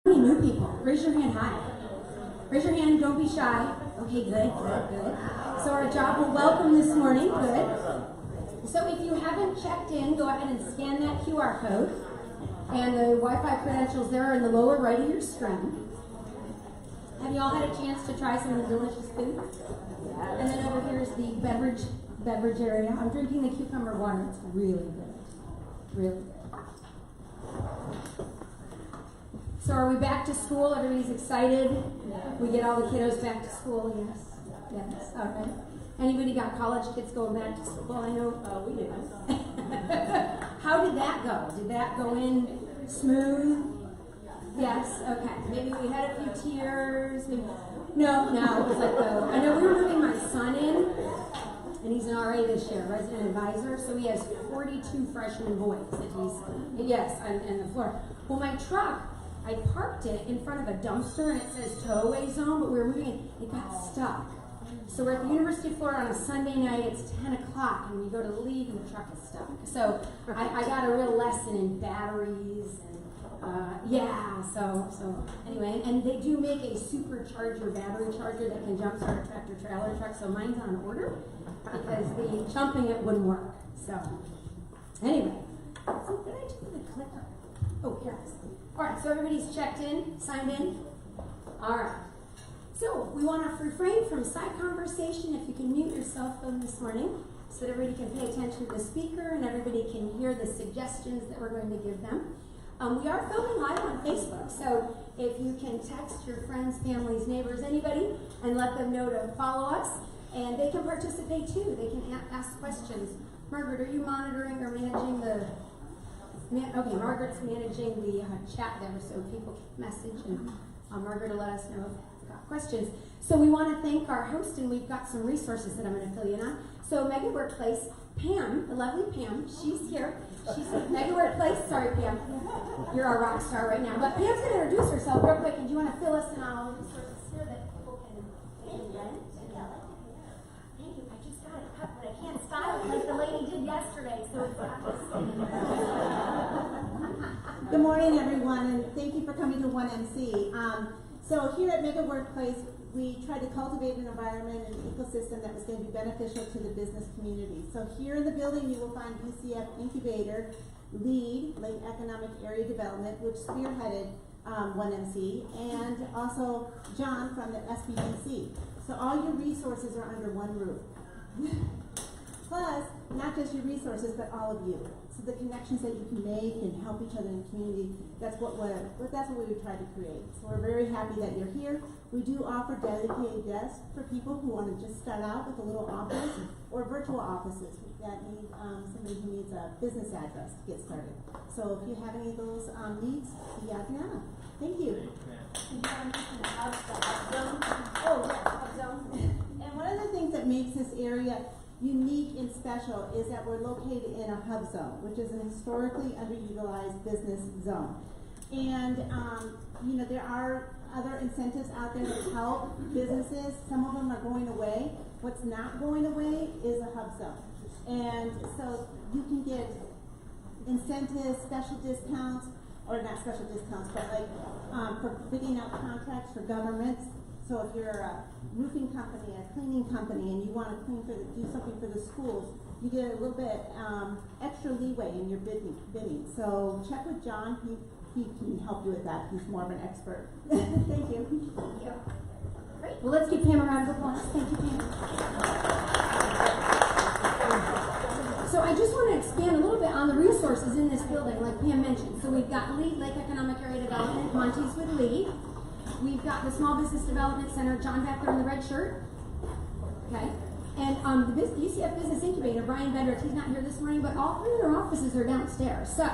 New people, raise your hand high. Raise your hand, don't be shy. Okay, good. So our job will welcome this morning, good. So if you haven't checked in, go ahead and scan that QR code. And the Wi-Fi credentials there are in the lower right of your screen. Have you all had a chance to try some of the delicious food? And then over here is the beverage area. I'm drinking the cucumber water. It's really good. Really good. So are we back to school? Everybody's excited? We get all the kiddos back to school? Yes. Yes. All right. Anybody got college kids going back to school? I know we did. How did that go? Did that go in smooth? Yes. Okay. Maybe we had a few tears. Maybe. No. It was like I know we were moving my son in, and he's an RA this year, resident advisor. So he has 42 freshman boys that he's on the floor. Well, my truck, I parked it in front of a dumpster and it says tow away zone, but we were moving it got stuck. So we're at the University of Florida on a Sunday night, it's 10 o'clock, and we go to leave and the truck is stuck. So I got a real lesson in batteries and so anyway, and they do make a supercharger battery charger that can jumpstart a tractor trailer truck, so mine's on order because the jumping it wouldn't work. So anyway, so did I do the clicker? Oh, here it is. All right, so everybody's checked in, signed in? All right. So we want to refrain from side conversation. If you can mute your cell phone this morning so that everybody can pay attention to the speaker and everybody can hear the suggestions that we're going to give them. We are filming live on Facebook, so if you can text your friends, families, neighbors, anybody, and let them know to follow us, and they can participate too. They can ask questions. Margaret, are you monitoring or managing the... Okay, Margaret's managing the chat there, so people can message, and Margaret will let us know if you've got questions. So we want to thank our host, and we've got some resources that I'm going to fill you in on. So Mega Workplace, Pam, the lovely Pam, she's here. She's Mega Workplace. Sorry, Pam, you're our rock star right now. But Pam's going to introduce herself real quick, and do you want to fill us in on all the resources here that people can rent? Thank you. I just got it cut, but I can't style it like the lady did yesterday, so it's Good morning, everyone, and thank you for coming to 1MC. So here at Mega Workplace, we tried to cultivate an environment and ecosystem that was going to be beneficial to the business community. So here in the building, you will find BCF Incubator, LEAD, Lake Economic Area Development, which spearheaded 1MC, and also John from the SBDC. So all your resources are under one roof. Plus, not just your resources, but all of you. So the connections that you can make and help each other in the community, that's what we would try to create. So we're very happy that you're here. We do offer dedicated desks for people who want to just start out with a little office or virtual offices that need somebody who needs a business address to get started. So if you have any of those needs, see Adriana. Thank you. Oh, yes, hub zone. And one of the things that makes this area unique and special is that we're located in a hub zone, which is an historically underutilized business zone. And there are other incentives out there that help businesses. Some of them are going away. What's not going away is a hub zone. And so you can get incentives, special discounts, or not special discounts, but like for bidding out contracts for governments. So if you're a roofing company, a cleaning company, and you want to do something for the schools, you get a little bit extra leeway in your bidding. So check with John. He can help you with that. He's more of an expert. Thank you. Thank you. Great. Well, let's give Pam a round of applause. Thank you, Pam. So I just want to expand a little bit on the resources in this building, like Pam mentioned. So we've got LEAD, Lake Economic Area Development, Monty's with LEAD. We've got the Small Business Development Center, John back there in the red shirt. Okay. And the UCF Business Incubator, Brian Bedrick, he's not here this morning, but all three of their offices are downstairs. So,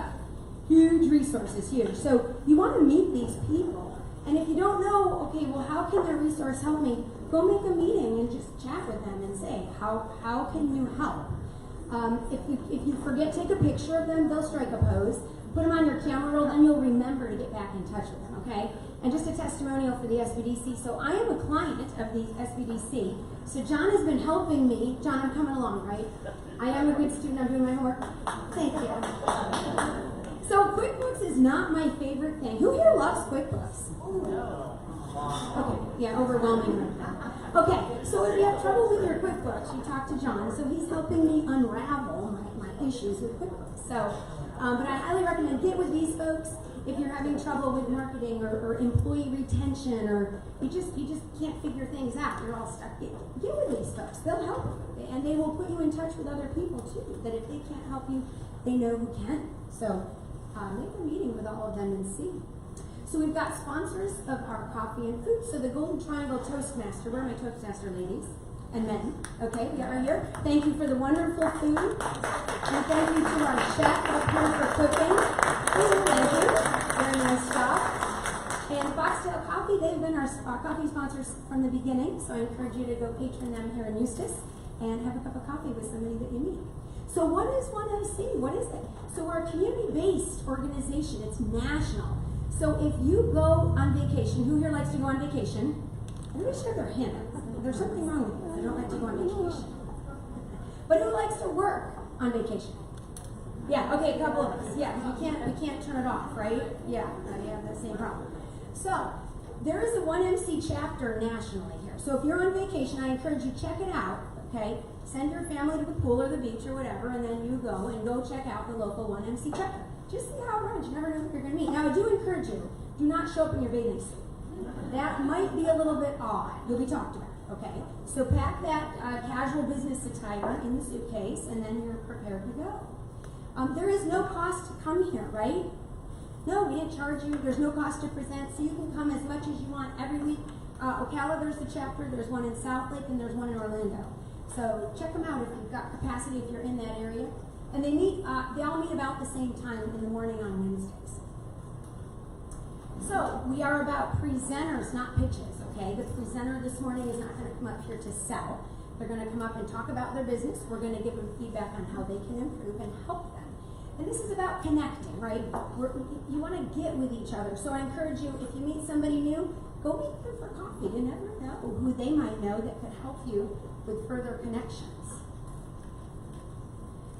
huge resources, huge. So, you want to meet these people. And if you don't know, okay, well, how can their resource help me? Go make a meeting and just chat with them and say, how can you help? If you forget, take a picture of them, they'll strike a pose. Put them on your camera roll, then you'll remember to get back in touch with them, okay? And just a testimonial for the SBDC. So I am a client of the SBDC. So John has been helping me. John, I'm coming along, right? I am a good student. I'm doing my homework. Thank you. So QuickBooks is not my favorite thing. Who here loves QuickBooks? Okay, yeah, overwhelmingly. Okay, so if you have trouble with your QuickBooks, you talk to John. So he's helping me unravel my issues with QuickBooks. So, but I highly recommend get with these folks if you're having trouble with marketing or employee retention, or you just can't figure things out. You're all stuck. Get with these folks. They'll help you, and they will put you in touch with other people too. That if they can't help you, they know who can. So make a meeting with all of them and see. So we've got sponsors of our coffee and food. So the Golden Triangle Toastmaster. Where are my Toastmaster ladies and men? Okay, we got right here. Thank you for the wonderful food, and thank you to our chef up here for cooking. Thank you. Very nice job. And Foxtail Coffee, they've been our coffee sponsors from the beginning. So I encourage you to go patron them here in Eustis and have a cup of coffee with somebody that you meet. So what is 1MC? What is it? So we're a community-based organization. It's national. So if you go on vacation, who here likes to go on vacation? Everybody should have their hand up. There's something wrong with you. I don't like to go on vacation. But who likes to work on vacation? Yeah, okay, a couple of us. Yeah, we can't turn it off, right? Yeah, we have the same problem. So there is a 1MC chapter nationally here. So if you're on vacation, I encourage you check it out. Okay, send your family to the pool or the beach or whatever, and then you go check out the local 1MC chapter. Just see how it runs. You never know who you're going to meet. Now, I do encourage you, do not show up in your bathing suit. That might be a little bit odd. You'll be talked about. Okay, so pack that casual business attire in the suitcase, and then you're prepared to go. There is no cost to come here, right? No, we didn't charge you. There's no cost to present, so you can come as much as you want every week. Ocala, there's the chapter. There's one in Southlake, and there's one in Orlando. So check them out if you've got capacity, if you're in that area. And they all meet about the same time in the morning on Wednesdays. So we are about presenters, not pitches, okay? The presenter this morning is not going to come up here to sell. They're going to come up and talk about their business. We're going to give them feedback on how they can improve and help them. And this is about connecting, right? You want to get with each other. So I encourage you, if you meet somebody new, go meet them for coffee. You never know who they might know that could help you with further connections.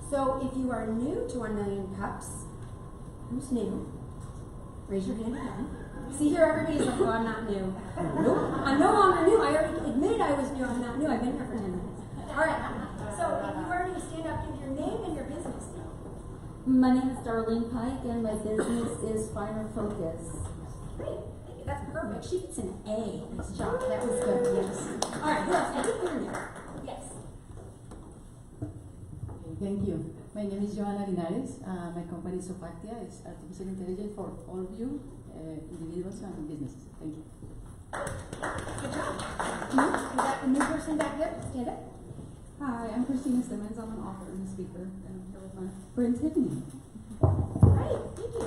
So if you are new to 1 Million Cups, who's new? Raise your hand again. See here, everybody's like, oh, I'm not new. Nope, I'm no longer new. I already admitted I was new. I'm not new. I've been here for 10 minutes. All right. So if you are new, stand up, give your name and your business name. My name is Darlene Pike, and my business is Finer Focus. Great. Thank you. That's perfect. She gets an A. Nice job. That was good. Yes. All right. Who else? Anything new? Yes. Thank you. My name is Joanna Linares. My company is SOFACTIA. It's artificial intelligence for all of you, individuals and businesses. Thank you. Good job. You got a new person back there? Stand up. Hi, I'm Christina Simmons. I'm an author and a speaker, and I'm here with my friend Tiffany. Great. Thank you.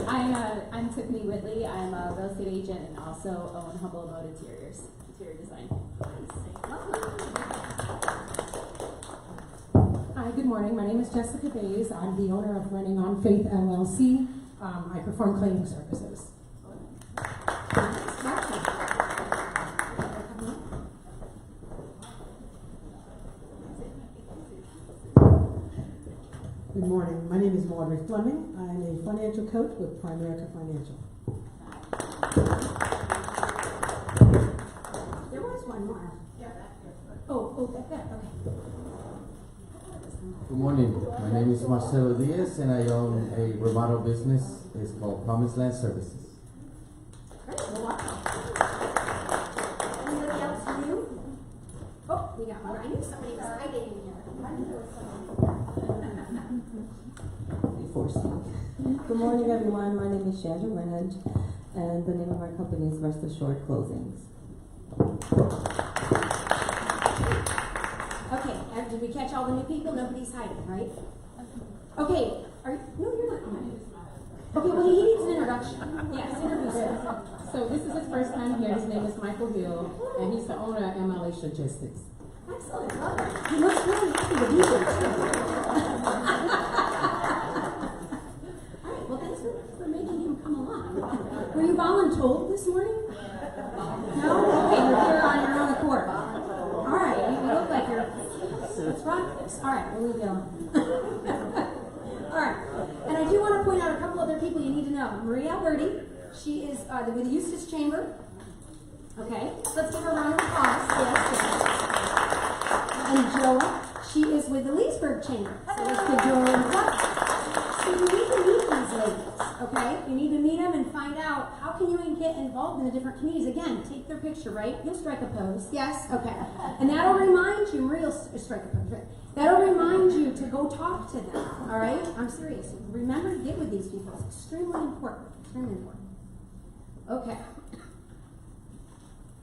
Hi, I'm Tiffany Whitley. I'm a real estate agent and also own Humble Mode Interiors, interior design. Hi, good morning. My name is Jessica Bays. I'm the owner of Running on Faith LLC. I perform cleaning services. Good morning. My name is Margaret Fleming. I'm a financial coach with Primerica Financial. There was one more. Oh, back there. Okay. Good morning. My name is Marcelo Diaz, and I own a remodel business. It's called Promised Land Services. Great. Well, welcome. Anybody else new? Oh, we got more. I knew somebody was hiding in here. I knew there was somebody. Good morning, everyone. My name is Chandra Renage, and the name of my company is Rest Assured Closings. Okay, did we catch all the new people? Nobody's hiding, right? Okay, no, you're not hiding. Okay, well, he needs an introduction. Yes, introduce him. So this is his first time here. His name is Michael Hill, and he's the owner of MLH Logistics. Excellent, love it. You must really happy to be here, too. All right, well, thanks for making him come along. Were you voluntold this morning? No? Okay, you're here on your own accord. All right, you look like you're... Let's rock this. All right, we'll leave you alone. All right. Maria Alberti, she is with the Eustis Chamber. Okay, let's give her a round of applause. Yes. And Joa, she is with the Leesburg Chamber. So let's give Joa a round of applause. So you need to meet these ladies, okay? You need to meet them and find out how can you get involved in the different communities. Again, take their picture, right? You'll strike a pose. Yes? Okay. And that'll remind you, Maria'll strike a pose, right? That'll remind you to go talk to them, all right? I'm serious. Remember to get with these people. It's extremely important. Extremely important. Okay.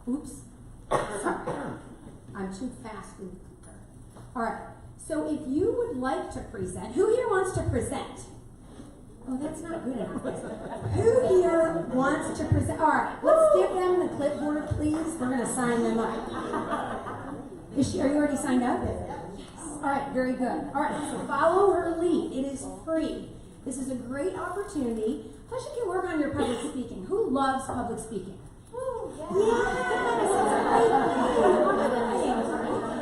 Oops. Sorry. I'm too fast. All right. So if you would like to present, who here wants to present? Oh, that's not good enough. Who here wants to present? All right, let's give them the clipboard, please. We're going to sign them up. Are you already signed up? Yes. All right, very good. All right, so follow her lead. It is free. This is a great opportunity. Plus, you can work on your public speaking. Who loves public speaking? Yes,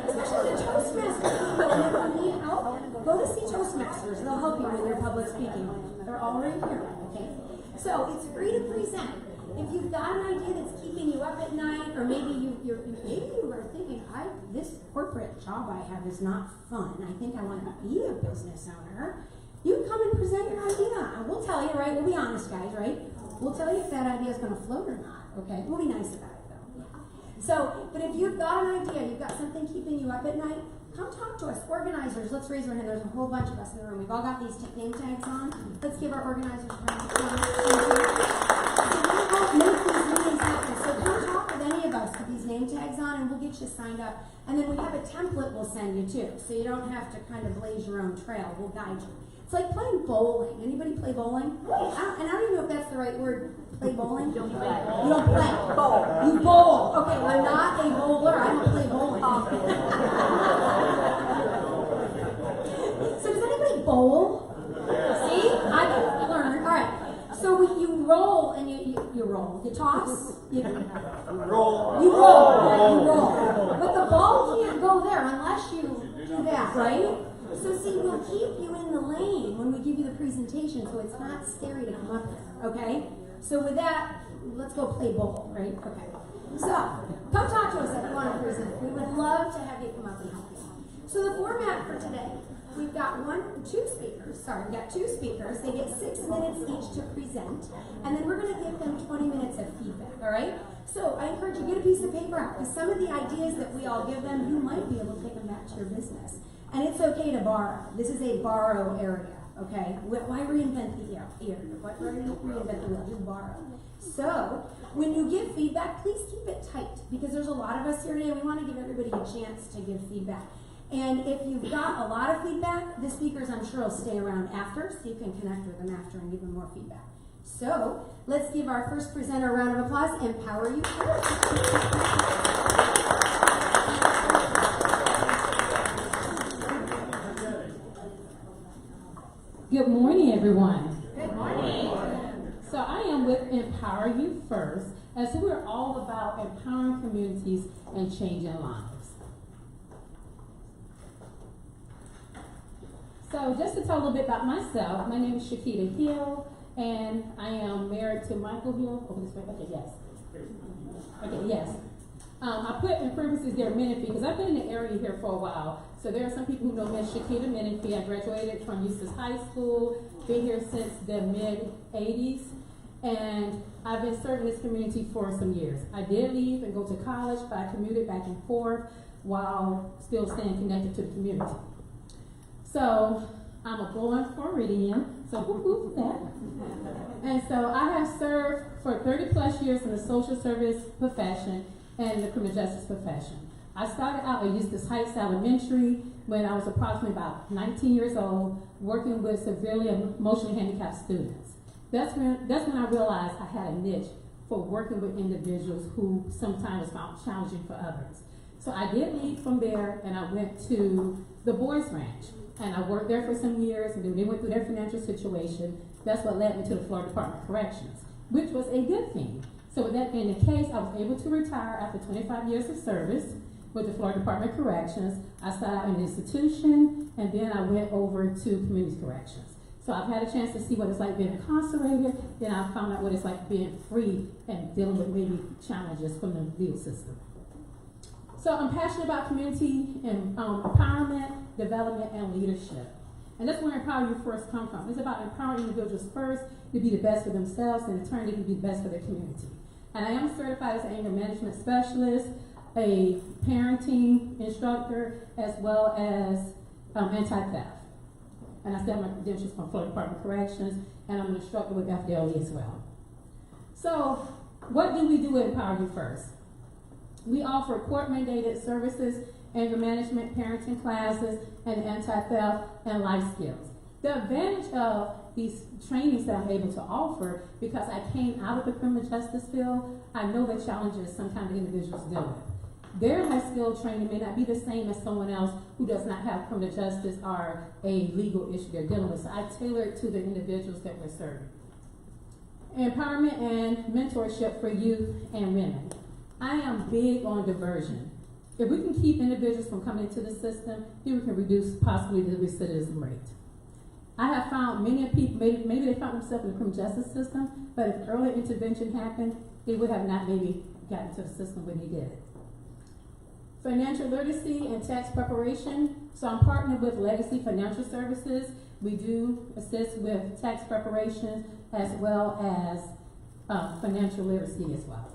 especially the Toastmasters. If you need help, go to see Toastmasters. They'll help you with your public speaking. They're all right here, okay? So it's free to present. If you've got an idea that's keeping you up at night, or maybe you are thinking, this corporate job I have is not fun. I think I want to be a business owner. You can come and present your idea, and we'll tell you, right? We'll be honest, guys, right? We'll tell you if that idea is going to float or not. Okay, we'll be nice about it though. So, but if you've got an idea, you've got something keeping you up at night, come talk to us. Organizers, let's raise our hand. There's a whole bunch of us in the room. We've all got these name tags on. Let's give our organizers a round of applause. We help make these meetings happen. So come talk with any of us with these name tags on, and we'll get you signed up. And then we have a template we'll send you too, so you don't have to kind of blaze your own trail. We'll guide you. It's like playing bowling. Anybody play bowling? And I don't even know if that's the right word. Play bowling? You don't play. You don't play. Bowl. You bowl. Okay, we're not a bowler. I don't play bowling. So does anybody bowl? See? I can learn. All right. So you roll and you roll. You toss. You roll. You roll. But the ball can't go there unless you do that, right? So see, we'll keep you in the lane when we give you the presentation, so it's not scary to come up there, okay? So with that, let's go play bowl, right? Okay. So, come talk to us if you want to present. We would love to have you come up and help you. So the format for today, we've got two speakers. They get 6 minutes each to present, and then we're going to give them 20 minutes of feedback, all right? So I encourage you, get a piece of paper out, because some of the ideas that we all give them, you might be able to take them back to your business. And it's okay to borrow. This is a borrow area, okay? Why reinvent the area? Why reinvent the wheel? Just borrow. So, when you give feedback, please keep it tight, because there's a lot of us here today, and we want to give everybody a chance to give feedback. And if you've got a lot of feedback, the speakers, I'm sure, will stay around after, so you can connect with them after and give them more feedback. So, let's give our first presenter a round of applause. Empower You First. Good morning, everyone. Good morning. So I am with Empower You First, and so we're all about empowering communities and changing lives. So just to tell a little bit about myself, my name is Shikita Hill, and I am married to Michael Hill. Oh, this way? Okay, yes. Okay, yes. I put in parentheses there Menifee because I've been in the area here for a while. So there are some people who know me as Shikita Menifee. I graduated from Eustis High School, been here since the mid-'80s, and I've been serving this community for some years. I did leave and go to college, but I commuted back and forth while still staying connected to the community. So I'm a born Floridian, so whoop that. And so I have served for 30 plus years in the social service profession and the criminal justice profession. I started out at Eustis Heights Elementary when I was approximately about 19 years old, working with severely emotionally handicapped students. That's when I realized I had a niche for working with individuals who sometimes found challenging for others. So I did leave from there, and I went to the Boys Ranch, and I worked there for some years, and then they went through their financial situation. That's what led me to the Florida Department of Corrections, which was a good thing. So with that being the case, I was able to retire after 25 years of service with the Florida Department of Corrections. I started out in an institution, and then I went over to community corrections. So I've had a chance to see what it's like being incarcerated, then I found out what it's like being free and dealing with maybe challenges from the legal system. So I'm passionate about community and empowerment, development, and leadership. And that's where Empower You First come from. It's about empowering individuals first to be the best for themselves, and in turn they can be the best for their community. And I am certified as an anger management specialist, a parenting instructor, as well as anti-theft. And I still have my credentials from Florida Department of Corrections, and I'm an instructor with FDLE as well. So, what do we do at Empower You First? We offer court-mandated services, anger management, parenting classes, and anti-theft and life skills. The advantage of these trainings that I'm able to offer, because I came out of the criminal justice field, I know the challenges sometimes individuals deal with. Their high skill training may not be the same as someone else who does not have criminal justice or a legal issue they're dealing with. So I tailor it to the individuals that we're serving. Empowerment and mentorship for youth and women. I am big on diversion. If we can keep individuals from coming into the system, then we can reduce possibly the recidivism rate. I have found many people, maybe they found themselves in the criminal justice system, but if early intervention happened, they would have not maybe gotten to the system when they did it. Financial literacy and tax preparation. So I'm partnered with Legaci Financial Services. We do assist with tax preparation as well as financial literacy as well.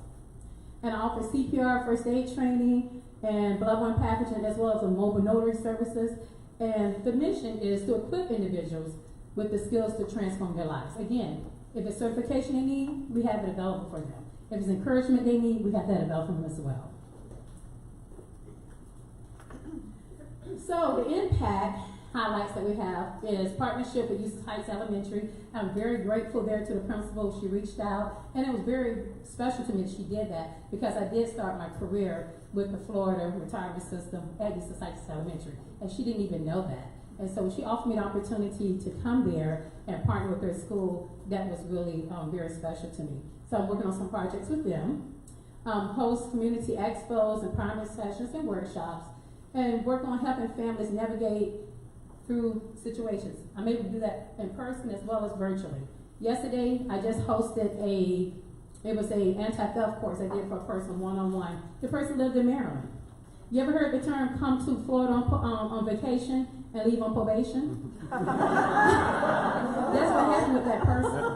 And I offer CPR, first aid training, and blood one packaging, as well as a mobile notary services. And the mission is to equip individuals with the skills to transform their lives. Again, if it's certification they need, we have it available for them. If it's encouragement they need, we have that available for them as well. So the impact highlights that we have is partnership with Eustis Heights Elementary. I'm very grateful there to the principal. She reached out, and it was very special to me that she did that, because I did start my career with the Florida retirement system at Eustis Heights Elementary, and she didn't even know that. And so she offered me the opportunity to come there and partner with her school. That was really very special to me. So I'm working on some projects with them, host community expos, empowerment sessions, and workshops, and work on helping families navigate through situations. I'm able to do that in person as well as virtually. Yesterday, I just hosted it was a anti-theft course I did for a person one-on-one. The person lived in Maryland. You ever heard the term come to Florida on vacation and leave on probation? That's what happened with that person.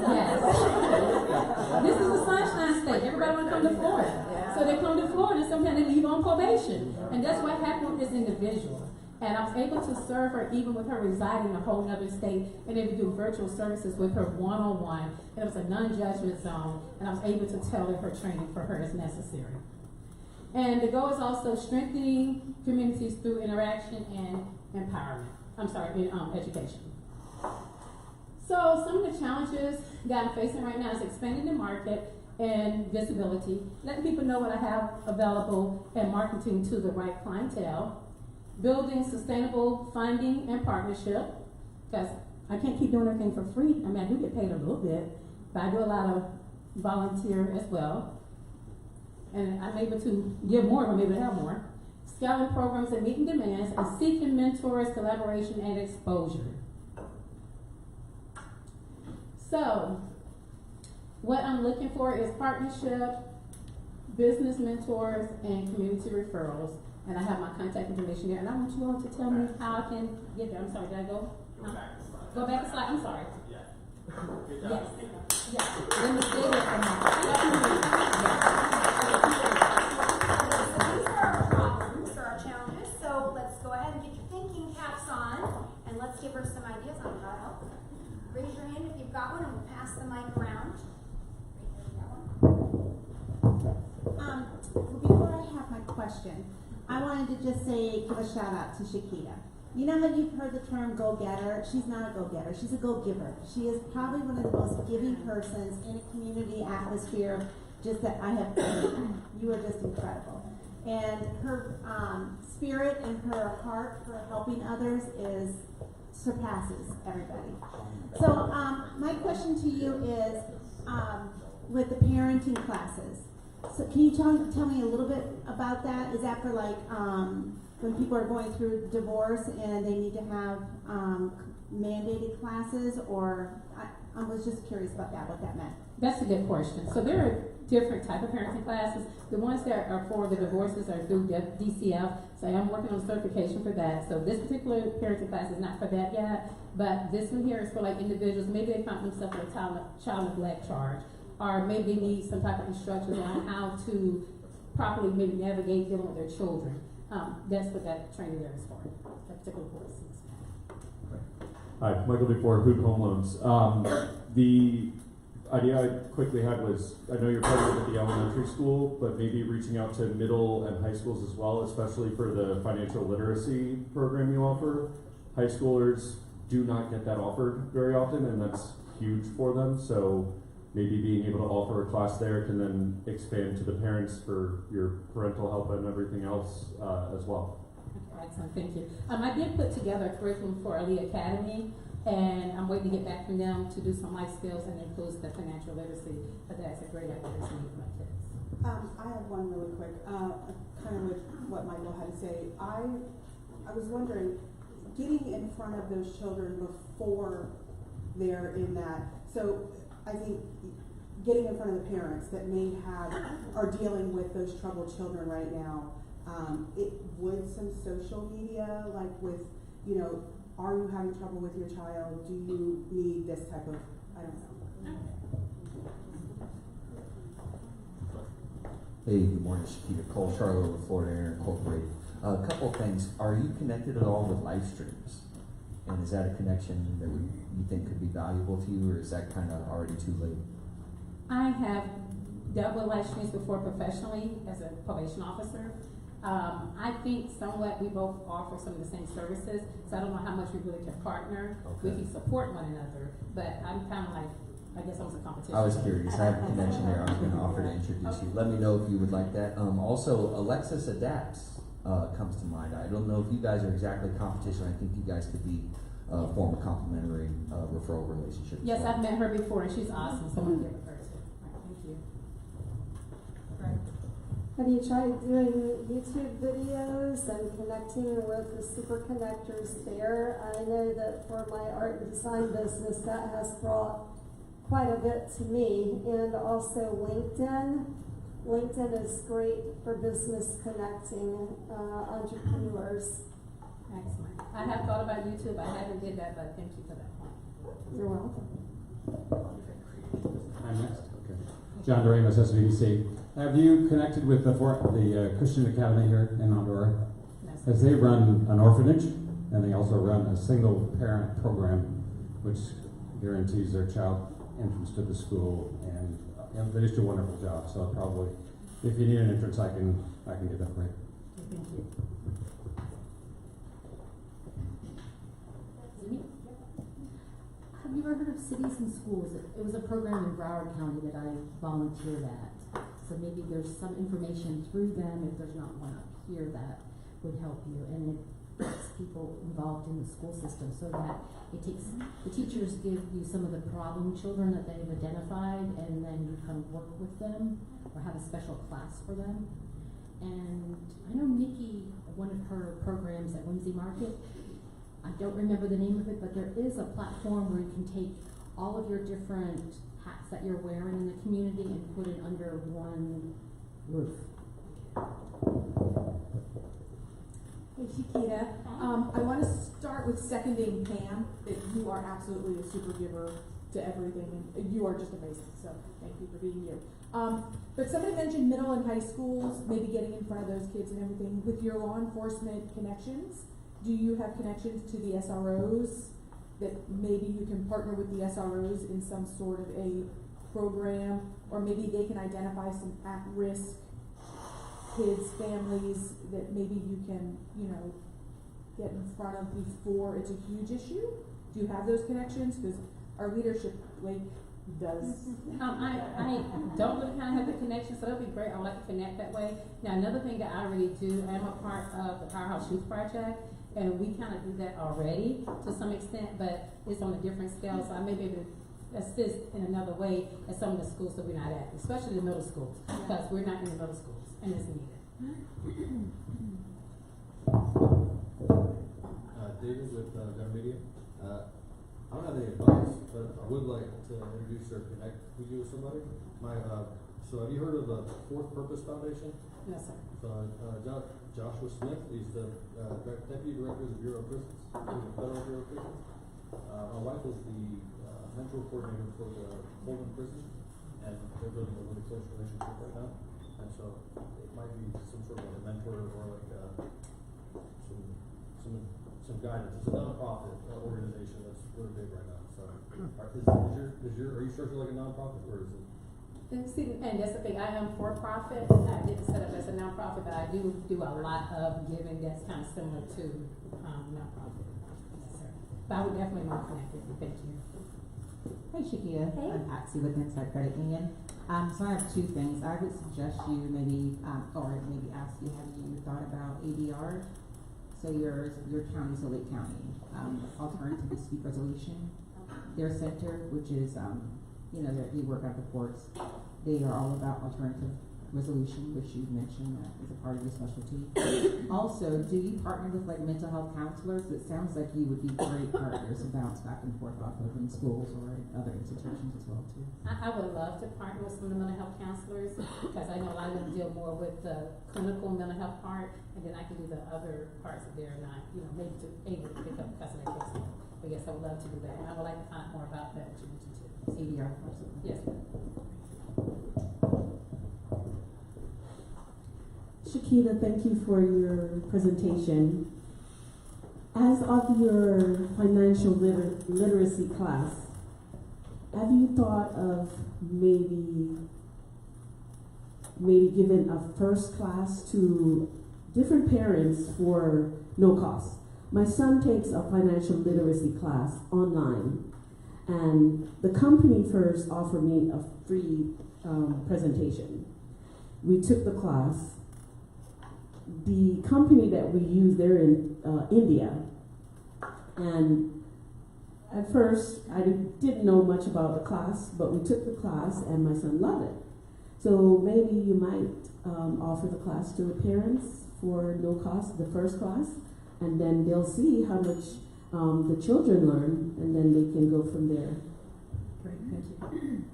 Yes. This is a sunshine state. Everybody want to come to Florida. So they come to Florida, sometimes they leave on probation. And that's what happened with this individual. And I was able to serve her even with her residing in a whole other state, and able to do virtual services with her one-on-one. And it was a non-judgment zone, and I was able to tailor her training for her as necessary. And the goal is also strengthening communities through interaction and empowerment. Education. So some of the challenges that I'm facing right now is expanding the market and visibility, letting people know what I have available, and marketing to the right clientele. Building sustainable funding and partnership, because I can't keep doing everything for free. I mean, I do get paid a little bit, but I do a lot of volunteer as well. And I'm able to give more if I'm able to have more. Scaling programs and meeting demands, and seeking mentors, collaboration, and exposure. So, what I'm looking for is partnership, business mentors, and community referrals. And I have my contact information there. And I want you all to tell me how I can get there. I'm sorry, did I go? Go back a slide. I'm sorry. Yeah. Good job. Yes. Yes. Let me stay there for a moment. These are our problems, or our challenges. So let's go ahead and get your thinking caps on, and let's give her some ideas on how to help. Raise your hand if you've got one, and we'll pass the mic around. Before I have my question, I wanted to just give a shout out to Shikita. You know how you've heard the term go-getter? She's not a go-getter, she's a go-giver. She is probably one of the most giving persons in a community atmosphere just that I have seen. You are just incredible. And her spirit and her heart for helping others surpasses everybody. So my question to you is, with the parenting classes, so can you tell me a little bit about that? Is that for like when people are going through divorce and they need to have mandated classes, or I was just curious about that, what that meant. That's a good question. So there are different type of parenting classes. The ones that are for the divorces are through DCF. So I'm working on certification for that. So this particular parenting class is not for that yet, but this one here is for like individuals. Maybe they found themselves in a child neglect charge, or maybe they need some type of instructions on how to properly maybe navigate dealing with their children. That's what that training there is for, that particular course. Hi, Michael DeFore, Hood Home Loans. The idea I quickly had was, I know you're partnered with the elementary school, but maybe reaching out to middle and high schools as well, especially for the financial literacy program you offer. High schoolers do not get that offered very often, and that's huge for them. So maybe being able to offer a class there can then expand to the parents for your parental help and everything else as well. Excellent, thank you. I did put together a curriculum for Elite Academy, and I'm waiting to get back from them to do some life skills and includes the financial literacy. But that's a great activity for my kids. I have one really quick, kind of with what Michael had to say. I was wondering, getting in front of those children before they're in that. So I think getting in front of the parents that are dealing with those troubled children right now. Would some social media, like with, are you having trouble with your child? Do you need this type of, I don't know. Hey, good morning, Shikita. Cole Charlotte with Florida Air Incorporated. A couple of things. Are you connected at all with live streams? And is that a connection that you think could be valuable to you, or is that kind of already too late? I have dealt with live streams before professionally as a probation officer. I think somewhat we both offer some of the same services, so I don't know how much we really can partner. Okay. We can support one another, but I'm kind of like, I guess almost a competition. I was curious. I have a connection there. I was going to offer to introduce you. Let me know if you would like that. Also, Alexis Adapts comes to mind. I don't know if you guys are exactly competition. I think you guys could be form a complementary referral relationship. Yes, I've met her before, and she's awesome. So I'm going to give it her too. Thank you. Right. Have you tried doing YouTube videos and connecting with the super connectors there? I know that for my art and design business, that has brought quite a bit to me. And also LinkedIn. LinkedIn is great for business connecting entrepreneurs. Excellent. I have thought about YouTube. I haven't did that, but thank you for that point. You're welcome. I'm next. Okay. John Doremus, SVDC. Have you connected with the Christian Academy here in Honduras? Yes. As they run an orphanage, and they also run a single parent program, which guarantees their child entrance to the school, and they just do a wonderful job. So probably, if you need an entrance, I can get that for you. Thank you. Have you ever heard of Cities and Schools? It was a program in Broward County that I volunteered at. So maybe there's some information through them, if there's not one up here, that would help you. And it gets people involved in the school system so that it takes, the teachers give you some of the problem children that they've identified, and then you come work with them or have a special class for them. And I know Nikki, one of her programs at Whimsy Market, I don't remember the name of it, but there is a platform where you can take all of your different hats that you're wearing in the community and put it under one roof. Hey Shikita, I want to start with seconding Pam, that you are absolutely a super giver to everything, and you are just amazing, so thank you for being you. But somebody mentioned middle and high schools, maybe getting in front of those kids and everything. With your law enforcement connections, do you have connections to the SROs that maybe you can partner with the SROs in some sort of a program, or maybe they can identify some at-risk kids, families that maybe you can, get in front of before it's a huge issue? Do you have those connections? Because our leadership, does. I don't really kind of have the connection, so that'd be great. I would like to connect that way. Now, another thing that I really do, I'm a part of the Powerhouse Youth Project, and we kind of do that already to some extent, but it's on a different scale, so I may be able to assist in another way at some of the schools that we're not at, especially the middle schools, because we're not in the middle schools, and it's needed. David with Gun Media. I don't have any advice, but I would like to introduce or connect with you with somebody. So have you heard of the Fourth Purpose Foundation? Yes, sir. So Joshua Smith, he's the Deputy Director of the Bureau of Prisons, the Federal Bureau of Prisons. My wife is the mentor coordinator for the Holden Prison, and they're building a really close relationship right now. And so it might be some sort of like a mentor or like some guidance. It's a nonprofit organization that's really big right now. So are you structured like a nonprofit, or is it? See, and that's the thing, I am for profit. I didn't set up as a nonprofit, but I do a lot of giving that's kind of similar to nonprofit. Yes, sir. But I would definitely want to connect with you. Thank you. Hey Shikita, Hey. I'm Patsy with Insight Credit Union. So I have two things. I would suggest you maybe, or maybe ask you, have you thought about ADR? So your county's a Lake County, Alternative Dispute Resolution. Their center, which is, they work out the courts. They are all about alternative resolution, which you mentioned that is a part of your specialty. Also, do you partner with like mental health counselors? It sounds like you would be great partners to bounce back and forth off of in schools or in other institutions as well too. I would love to partner with some of the mental health counselors because I know a lot of them deal more with the clinical mental health part, and then I can do the other parts that they're not, maybe able to pick up because of their case. But yes, I would love to do that, and I would like to find out more about that what you mentioned too. ADR, absolutely. Yes. Shikita, thank you for your presentation. As of your financial literacy class, have you thought of maybe giving a first class to different parents for no cost? My son takes a financial literacy class online, and the company first offered me a free presentation. We took the class. The company that we use, they're in India, and at first I didn't know much about the class, but we took the class and my son loved it. So maybe you might offer the class to the parents for no cost, the first class, and then they'll see how much the children learn, and then they can go from there. Great, thank you.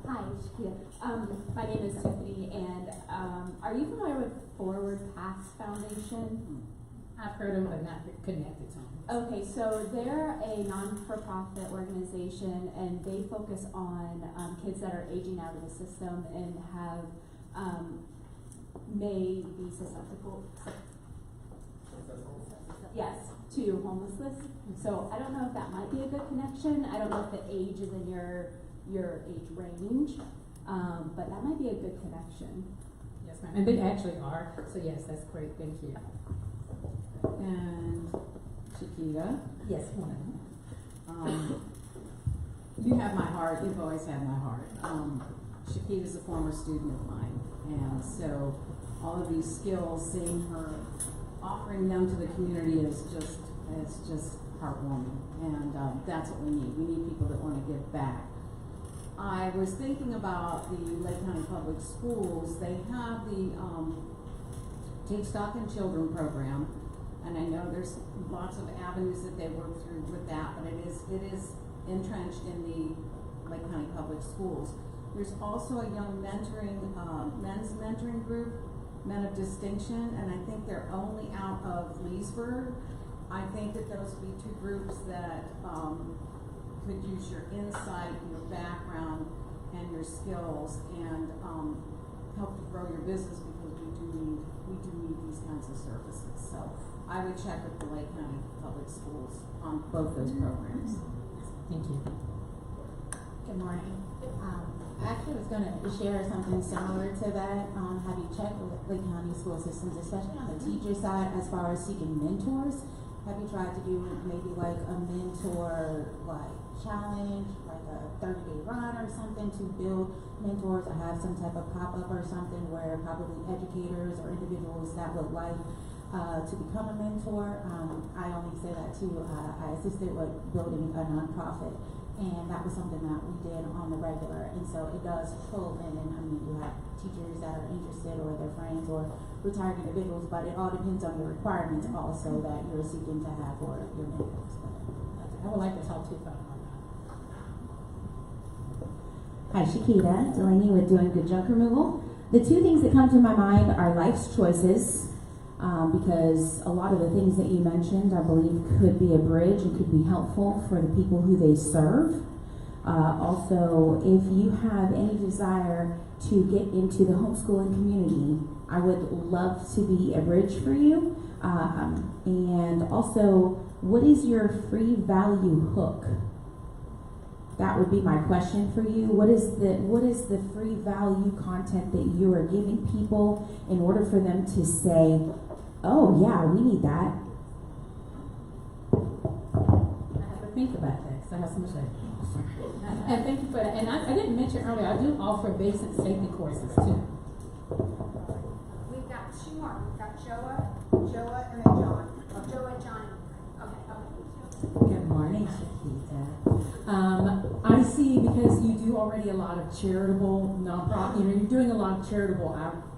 Hi, Shikita. My name is Tiffany, and are you familiar with Forward Paths Foundation? I've heard of them, but not connected to them. Okay, so they're a non-for-profit organization, and they focus on kids that are aging out of the system and have may be susceptible. Yes, to homelessness. So I don't know if that might be a good connection. I don't know if the age is in your age range, but that might be a good connection. Yes, ma'am. And they actually are. So yes, that's great. Thank you. And Shikita. Yes, one. You have my heart. You've always had my heart. Shikita's a former student of mine, and so all of these skills, seeing her offering them to the community is just heartwarming, and that's what we need. We need people that want to give back. I was thinking about the Lake County Public Schools. They have the Take Stock in Children program, and I know there's lots of avenues that they work through with that, but it is entrenched in the Lake County Public Schools. There's also a young mentoring, men's mentoring group, Men of Distinction, and I think they're only out of Leesburg. I think that those would be two groups that could use your insight, your background, and your skills, and help to grow your business, because we do need these kinds of services. So I would check with the Lake County Public Schools on both those programs. Thank you. Good morning. I actually was going to share something similar to that. Have you checked with Lake County school systems, especially on the teacher side, as far as seeking mentors? Have you tried to do maybe like a mentor challenge, like a 30-day run or something to build mentors, or have some type of pop-up or something where probably educators or individuals that would like to become a mentor. I only say that too. I assisted with building a nonprofit, and that was something that we did on the regular. And so it does pull in, and I mean, you have teachers that are interested, or their friends, or retired individuals, but it all depends on your requirements also that you're seeking to have for your mentors. I would like to talk to you about that. Hi, Shikita, Delaney with Doing Good Junk Removal. The two things that come to my mind are life's choices, because a lot of the things that you mentioned, I believe, could be a bridge and could be helpful for the people who they serve. Also, if you have any desire to get into the homeschooling community, I would love to be a bridge for you. And also, what is your free value hook? That would be my question for you. What is the free value content that you are giving people in order for them to say, oh yeah, we need that? I have to think about that because I have so much to. And thank you for that. And I didn't mention earlier, I do offer basic safety courses too. We've got two more. We've got Joa, and then John. Oh, Joa, John. Okay. Good morning, Shikita. I see, because you do already a lot of charitable nonprofit, you're doing a lot of charitable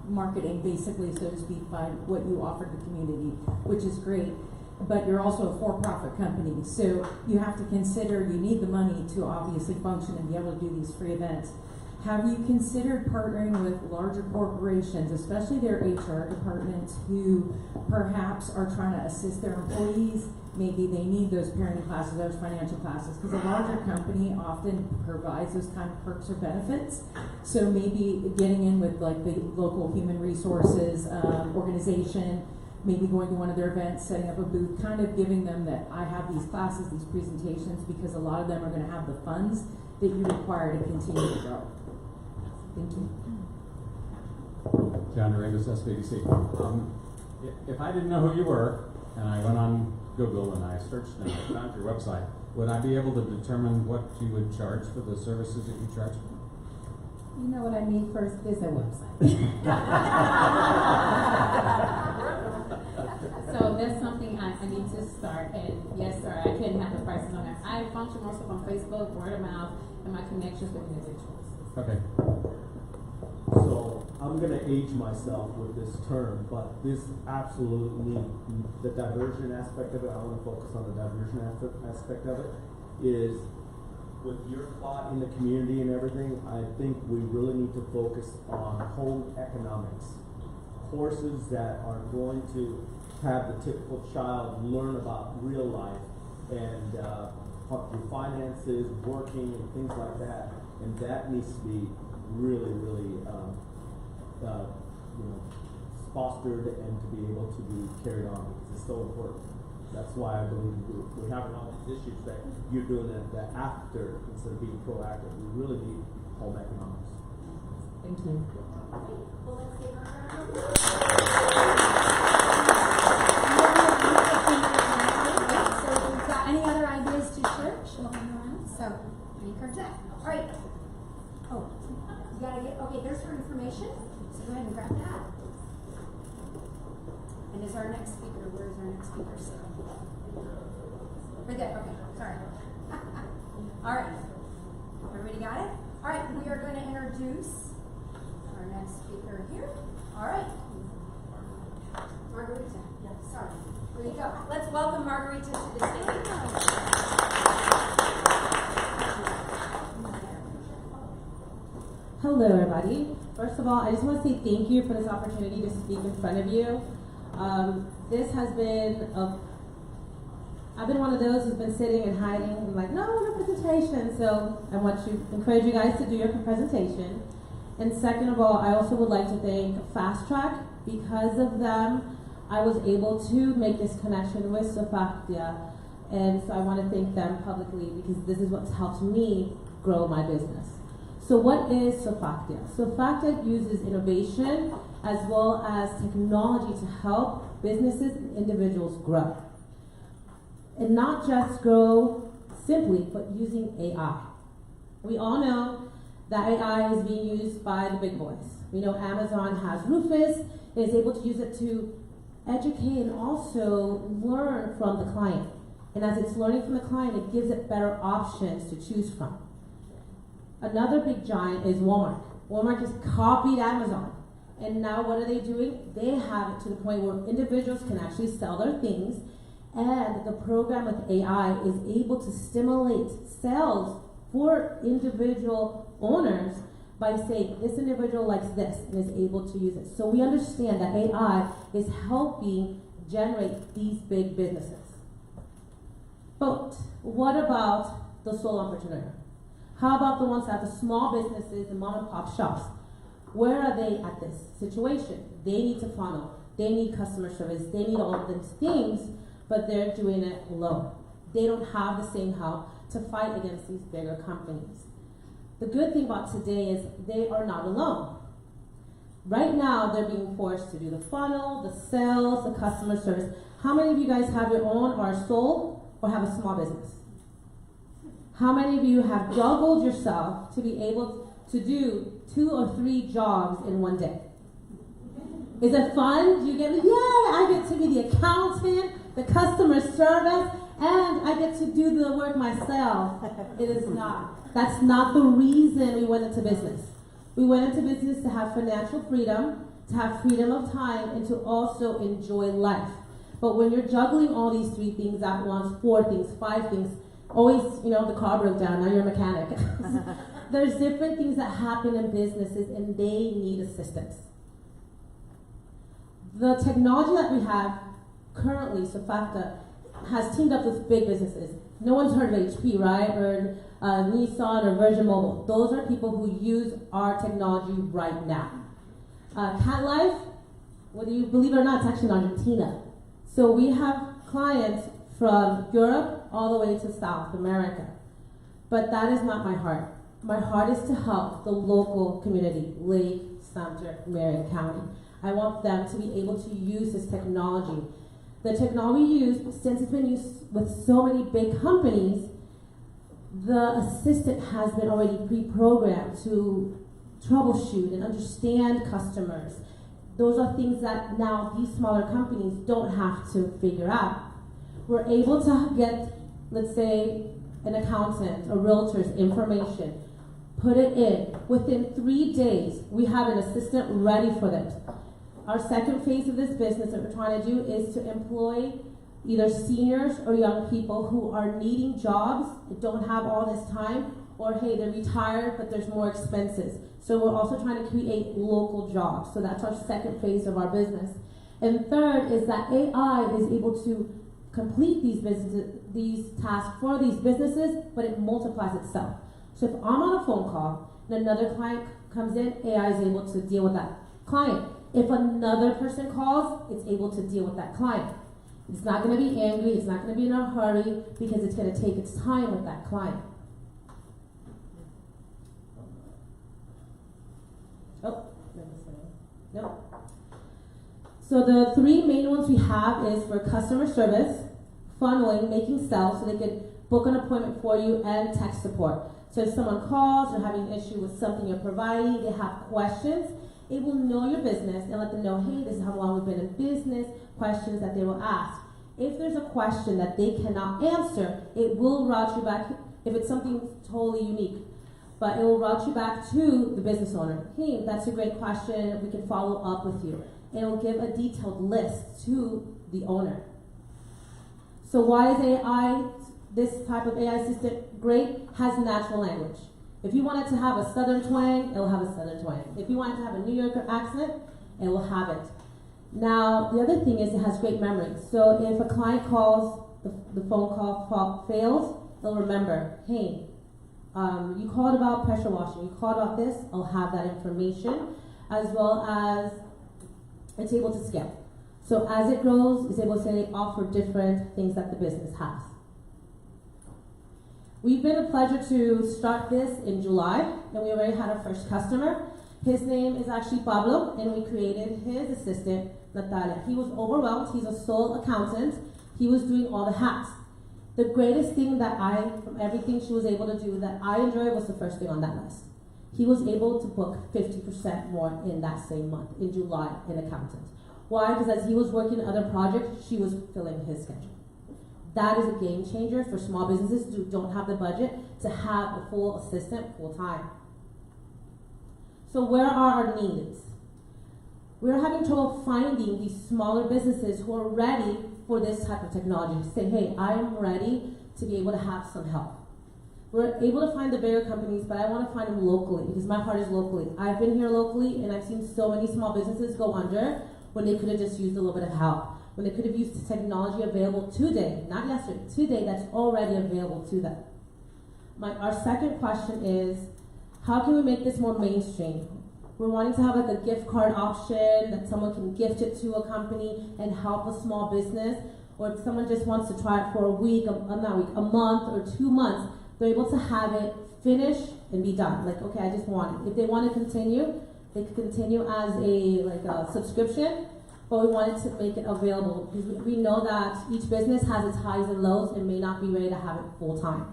marketing, basically, so to speak, by what you offer the community, which is great. But you're also a for-profit company, so you have to consider you need the money to obviously function and be able to do these free events. Have you considered partnering with larger corporations, especially their HR departments, who perhaps are trying to assist their employees? Maybe they need those parenting classes, those financial classes, because a larger company often provides those kind of perks or benefits. So maybe getting in with like the local human resources organization, maybe going to one of their events, setting up a booth, kind of giving them that I have these classes, these presentations, because a lot of them are going to have the funds that you require to continue to grow. Thank you. John Dorangus, SBDC. If I didn't know who you were, and I went on Google and I searched and I found your website, would I be able to determine what you would charge for the services that you charge for? You know what I need first is a website. So that's something I need to start. And yes, sir, I couldn't have the prices on there. I function also on Facebook, word of mouth, and my connections with individuals. Okay. So I'm going to age myself with this term, but this absolutely, the diversion aspect of it, I want to focus on the diversion aspect of it, is with your plot in the community and everything, I think we really need to focus on home economics. Courses that are going to have the typical child learn about real life and your finances, working, and things like that. And that needs to be really, really fostered and to be able to be carried on, because it's so important. That's why I believe we're having all these issues that you're doing that after instead of being proactive. We really need home economics. Thank you. Well, let's give her a round. So if you've got any other ideas to share, she'll hang around. So make her check. All right. Oh, you gotta get, okay, there's her information. So go ahead and grab that. And is our next speaker, where's our next speaker? So, right there, okay, sorry. All right. Everybody got it? All right, we are going to introduce our next speaker here. All right. Margarita. Yeah, sorry. Here you go. Let's welcome Margarita to the stage. Hello, everybody. First of all, I just want to say thank you for this opportunity to speak in front of you. This has been I've been one of those who's been sitting and hiding and like, no presentation. So I want to encourage you guys to do your presentation. And second of all, I also would like to thank Fast Track. Because of them, I was able to make this connection with SOFACTIA. And so I want to thank them publicly, because this is what's helped me grow my business. So what is SOFACTIA? SOFACTIA uses innovation as well as technology to help businesses and individuals grow. And not just grow simply, but using AI. We all know that AI is being used by the big boys. We know Amazon has Rufus, is able to use it to educate and also learn from the client. And as it's learning from the client, it gives it better options to choose from. Another big giant is Walmart. Walmart just copied Amazon. And now what are they doing? They have it to the point where individuals can actually sell their things, and the program with AI is able to stimulate sales for individual owners by saying, this individual likes this and is able to use it. So we understand that AI is helping generate these big businesses. But what about the sole entrepreneur? How about the ones that have the small businesses and mom and pop shops? Where are they at this situation? They need to funnel. They need customer service. They need all of these things, but they're doing it alone. They don't have the same help to fight against these bigger companies. The good thing about today is they are not alone. Right now, they're being forced to do the funnel, the sales, the customer service. How many of you guys have your own or are sole or have a small business? How many of you have juggled yourself to be able to do 2 or 3 jobs in one day? Is it fun? Do you get, I get to be the accountant, the customer service, and I get to do the work myself. It is not. That's not the reason we went into business. We went into business to have financial freedom, to have freedom of time, and to also enjoy life. But when you're juggling all these 3 things at once, 4 things, 5 things, always, the car broke down, now you're a mechanic. There's different things that happen in businesses, and they need assistance. The technology that we have currently, SOFACTIA, has teamed up with big businesses. No one's heard of HP, right? Or Nissan or Virgin Mobile. Those are people who use our technology right now. Cat Life, whether you believe it or not, it's actually in Argentina. So we have clients from Europe all the way to South America. But that is not my heart. My heart is to help the local community, Lake, Sumter, Marion County. I want them to be able to use this technology. The technology used, since it's been used with so many big companies, the assistant has been already pre-programmed to troubleshoot and understand customers. Those are things that now these smaller companies don't have to figure out. We're able to get, let's say, an accountant, a realtor's information, put it in. Within 3 days, we have an assistant ready for this. Our second phase of this business that we're trying to do is to employ either seniors or young people who are needing jobs, don't have all this time, or hey, they're retired, but there's more expenses. So we're also trying to create local jobs. So that's our second phase of our business. And third is that AI is able to complete these tasks for these businesses, but it multiplies itself. So if I'm on a phone call and another client comes in, AI is able to deal with that client. If another person calls, it's able to deal with that client. It's not going to be angry, it's not going to be in a hurry, because it's going to take its time with that client. Oh, no. So the 3 main ones we have is for customer service, funneling, making sales, so they can book an appointment for you, and tech support. So if someone calls or having an issue with something you're providing, they have questions, it will know your business and let them know, hey, this is how long we've been in business, questions that they will ask. If there's a question that they cannot answer, it will route you back, if it's something totally unique, but it will route you back to the business owner. Hey, that's a great question, we can follow up with you. And it will give a detailed list to the owner. So why is AI, this type of AI assistant, great? Has natural language. If you want it to have a southern twang, it will have a southern twang. If you want it to have a New Yorker accent, it will have it. Now, the other thing is it has great memory. So if a client calls, the phone call fails, they'll remember, hey, you called about pressure washing, you called about this, I'll have that information, as well as it's able to scale. So as it grows, it's able to offer different things that the business has. We've been a pleasure to start this in July, and we already had our first customer. His name is actually Pablo, and we created his assistant, Natalia. He was overwhelmed. He's a sole accountant. He was doing all the hats. The greatest thing that from everything she was able to do that I enjoyed was the first thing on that list. He was able to book 50% more in that same month, in July, in accountant. Why? Because as he was working on other projects, she was filling his schedule. That is a game changer for small businesses who don't have the budget to have a full assistant full time. So where are our needs? We're having trouble finding these smaller businesses who are ready for this type of technology. Say, hey, I am ready to be able to have some help. We're able to find the bigger companies, but I want to find them locally because my heart is locally. I've been here locally and I've seen so many small businesses go under when they could have just used a little bit of help. When they could have used the technology available today, not yesterday, today that's already available to them. Our second question is, how can we make this more mainstream? We're wanting to have like a gift card option that someone can gift it to a company and help a small business. Or if someone just wants to try it for a week, a month or 2 months, they're able to have it finish and be done. Like, okay, I just want it. If they want to continue, they can continue as a subscription, but we wanted to make it available because we know that each business has its highs and lows and may not be ready to have it full time.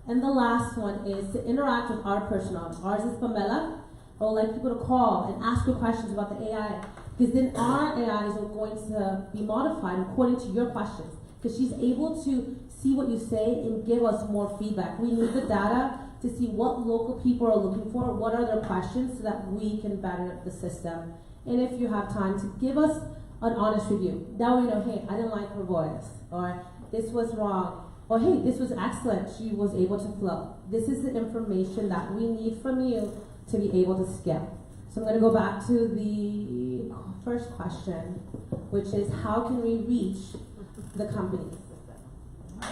And the last one is to interact with our personnel. Ours is Pamela. I would like people to call and ask her questions about the AI, because then our AI is going to be modified according to your questions, because she's able to see what you say and give us more feedback. We need the data to see what local people are looking for, what are their questions, so that we can better the system. And if you have time, to give us an honest review. That way we know, hey, I didn't like her voice, or this was wrong, or hey, this was excellent, she was able to flow. This is the information that we need from you to be able to scale. So I'm going to go back to the first question, which is how can we reach the companies? I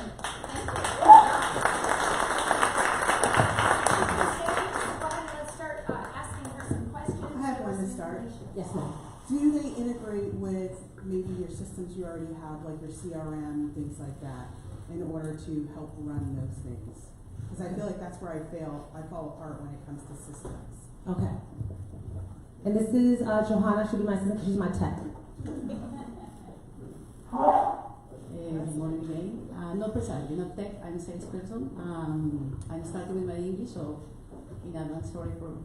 have one to start. Yes, ma'am. Do they integrate with maybe your systems you already have, like your CRM, things like that, in order to help run those things? Because I feel like that's where I fall apart when it comes to systems. Okay. And this is Johanna, she'll be my assistant, she's my tech. Good morning again. Not precisely, not tech, I'm a salesperson. I'm starting with my English, so in advance, sorry for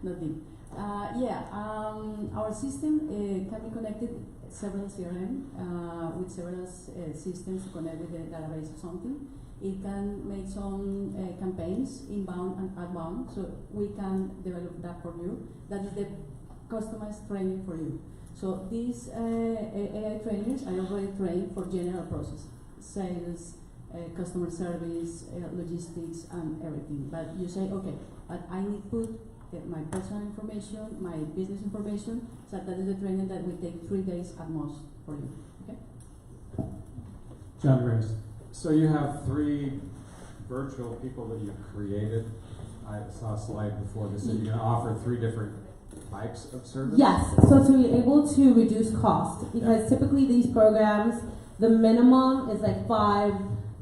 not deep. Our system can be connected several CRM with several systems to connect with the database or something. It can make some campaigns, inbound and outbound, so we can develop that for you. That is the customized training for you. So these AI trainers are already trained for general process, sales, customer service, logistics, and everything. But you say, okay, but I need to put my personal information, my business information, so that is the training that will take 3 days at most for you. Okay? John Rings. So you have 3 virtual people that you've created. I saw a slide before that said you're going to offer 3 different types of service? Yes, so to be able to reduce cost, because typically these programs, the minimum is like $500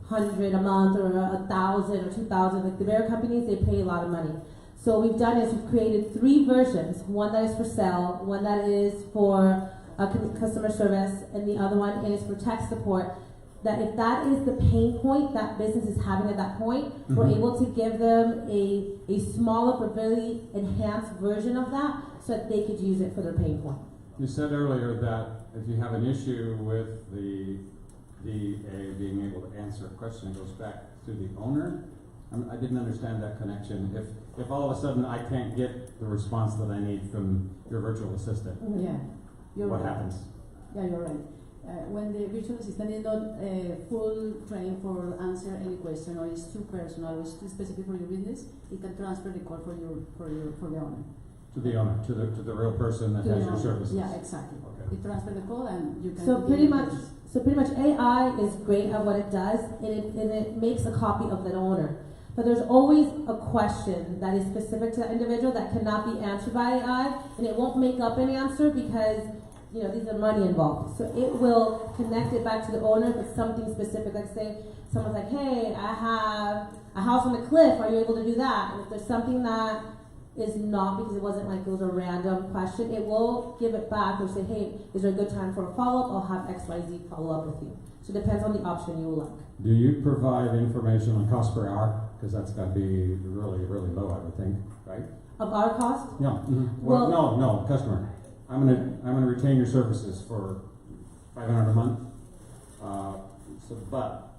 a month or $1,000 or $2,000. Like the bigger companies, they pay a lot of money. So what we've done is we've created 3 versions. One that is for sale, one that is for customer service, and the other one is for tech support. That if that is the pain point that business is having at that point, we're able to give them a smaller but very enhanced version of that so that they could use it for their pain point. You said earlier that if you have an issue with the DA being able to answer a question, it goes back to the owner. I didn't understand that connection. If all of a sudden I can't get the response that I need from your virtual assistant, what happens? Yeah, you're right. When the virtual assistant is not full trained for answer any question, or is too personal, or is too specific for your business, it can transfer the call for the owner. To the owner, to the real person that has your services. Yeah, exactly. Okay. You transfer the call and you can. So pretty much AI is great at what it does, and it makes a copy of the owner. But there's always a question that is specific to that individual that cannot be answered by AI, and it won't make up an answer because these are money involved. So it will connect it back to the owner if it's something specific. Like say someone's like, hey, I have a house on the cliff, are you able to do that? And if there's something that is not, because it wasn't like it was a random question, it will give it back or say, hey, is there a good time for a follow-up? I'll have XYZ follow up with you. So it depends on the option you will like. Do you provide information on cost per hour? Because that's got to be really, really low, I would think, right? Of our cost? No. Well, no, customer. I'm gonna retain your services for $500 a month. But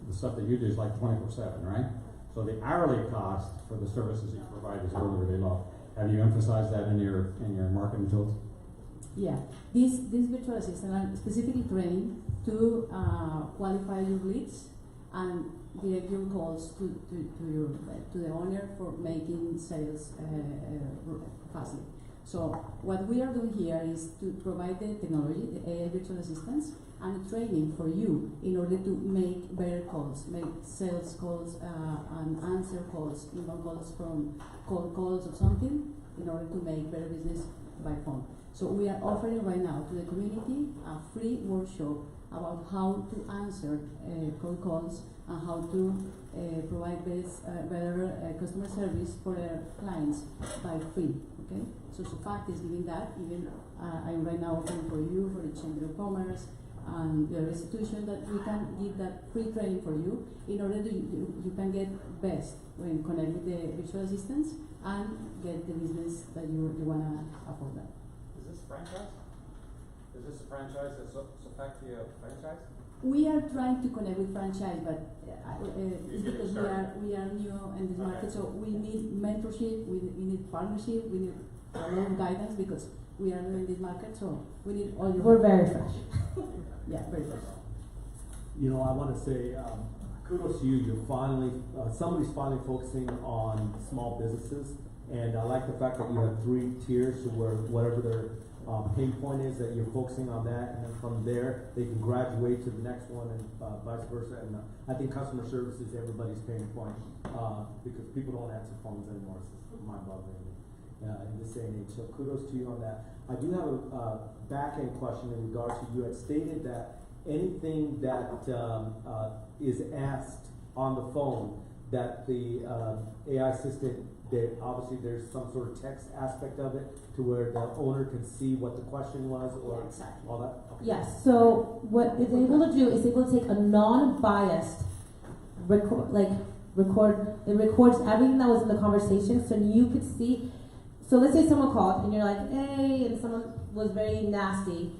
the stuff that you do is like 24/7, right? So the hourly cost for the services you provide is really, really low. Have you emphasized that in your marketing tools? Yeah, these virtual assistants are specifically trained to qualify your leads and direct your calls to the owner for making sales fastly. So what we are doing here is to provide the technology, the AI virtual assistants, and the training for you in order to make better calls, make sales calls and answer calls, inbound calls from cold calls or something, in order to make better business by phone. So we are offering right now to the community a free workshop about how to answer cold calls and how to provide better customer service for their clients by free. Okay, so SOFACTIA is giving that. Even I'm right now offering for you, for the Chamber of Commerce and the institution, that we can give that free training for you in order to you can get best when connect with the virtual assistants and get the business that you wanna afford that. Is this franchise? Is this a franchise? Is SOFACTIA franchise? We are trying to connect with franchise, but it's because we are new in this market, so we need mentorship, we need partnership, we need a lot of guidance because we are new in this market, so we need all your. We're very fresh. Yeah, very fresh. You know, I want to say kudos to you. You're finally somebody's finally focusing on small businesses, and I like the fact that you have 3 tiers to where whatever their pain point is, that you're focusing on that, and then from there they can graduate to the next one, and vice versa. And I think customer service is everybody's pain point because people don't answer phones anymore. It's mind-boggling in this day and age. So kudos to you on that. I do have a back-end question in regards to, you had stated that anything that is asked on the phone, that the AI assistant, that obviously there's some sort of text aspect of it to where the owner can see what the question was, or exactly. all that? Okay. Yes, so what it's able to do is able to take a non-biased record, it records everything that was in the conversation, so you could see. So let's say someone called and you're like, hey, and someone was very nasty.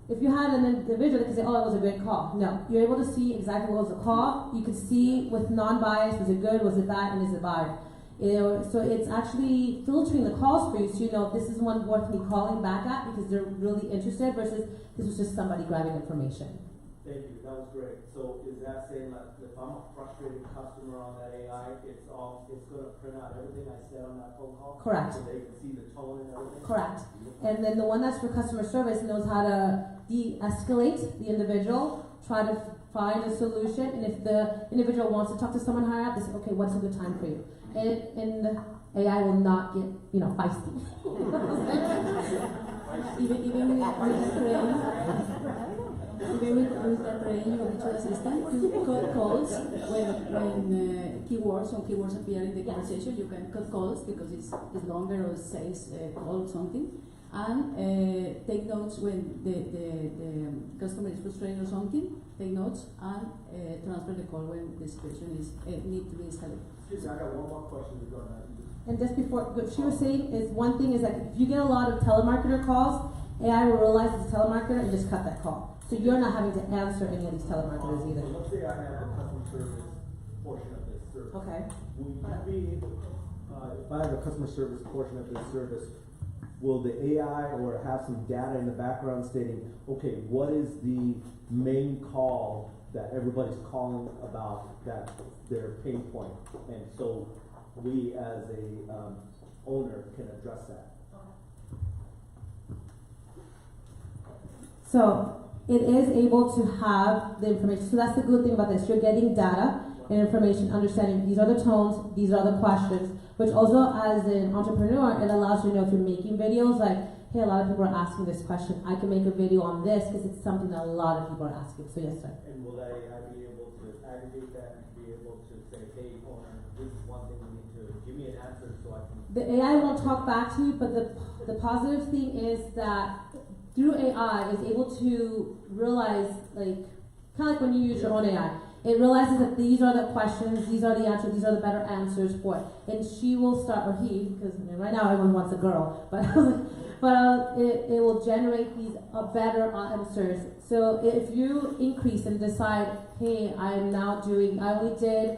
If you had an individual that could say, oh, it was a great call. No, you're able to see exactly what was the call. You can see with non-bias, was it good, was it bad, and is it bad. So it's actually filtering the calls for you, so you know if this is one worth me calling back at because they're really interested versus this was just somebody grabbing information. Thank you, that was great. So is that saying that if I'm a frustrated customer on that AI, it's gonna print out everything I said on that phone call? Correct. So they can see the tone and everything? Correct. And then the one that's for customer service knows how to de-escalate the individual, try to find a solution, and if the individual wants to talk to someone higher up, they say, okay, what's a good time for you? And the AI will not get, feisty. Even with the training of virtual assistant to cut calls when keywords appear in the conversation, you can cut calls because it's longer or says call or something, and take notes when the customer is frustrated or something. Take notes and transfer the call when the situation is need to be escalated. Excuse me, I got one more question to go on. And just before, what she was saying is one thing is that if you get a lot of telemarketer calls, AI will realize it's a telemarketer and just cut that call. So you're not having to answer any of these telemarketers either. So let's say I have a customer service portion of this service. Okay. Will you be able, if I have a customer service portion of this service, will the AI or have some data in the background stating, okay, what is the main call that everybody's calling about, that their pain point, and so we as a owner can address that? So it is able to have the information. So that's the good thing about this. You're getting data and information, understanding these are the tones, these are the questions, which also as an entrepreneur, it allows you to know if you're making videos like, hey, a lot of people are asking this question. I can make a video on this because it's something that a lot of people are asking. So yes, sir. And will that AI be able to aggregate that and be able to say, hey, owner, this is one thing we need to give me an answer so I can. The AI won't talk back to you, but the positive thing is that through AI is able to realize, like, kind of like when you use your own AI, It realizes that these are the questions, these are the answers, these are the better answers for it. And she will start, or he, because right now everyone wants a girl, but I was like, it will generate these better answers. So if you increase and decide, hey, I only did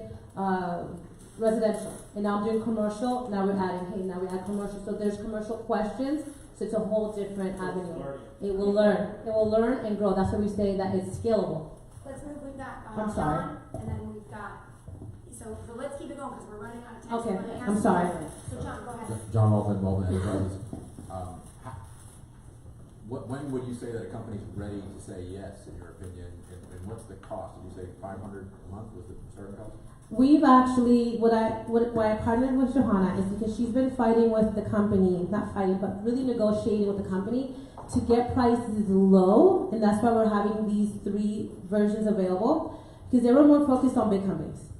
residential, and now I'm doing commercial, now we're adding, hey, now we add commercial. So there's commercial questions, so it's a whole different avenue. It will learn and grow. That's why we say that it's scalable. Let's move, we've got I'm sorry. John, and then we've got, so let's keep it going because we're running out of time. Okay, So I'm sorry. So John, go ahead. John Walton Enterprises. When would you say that a company's ready to say yes, in your opinion, and what's the cost? Did you say $500 a month was the starting cost? We've actually, why I partnered with Johanna is because she's been fighting with the company, not fighting, but really negotiating with the company to get prices low, and that's why we're having these 3 versions available, because they were more focused on big companies.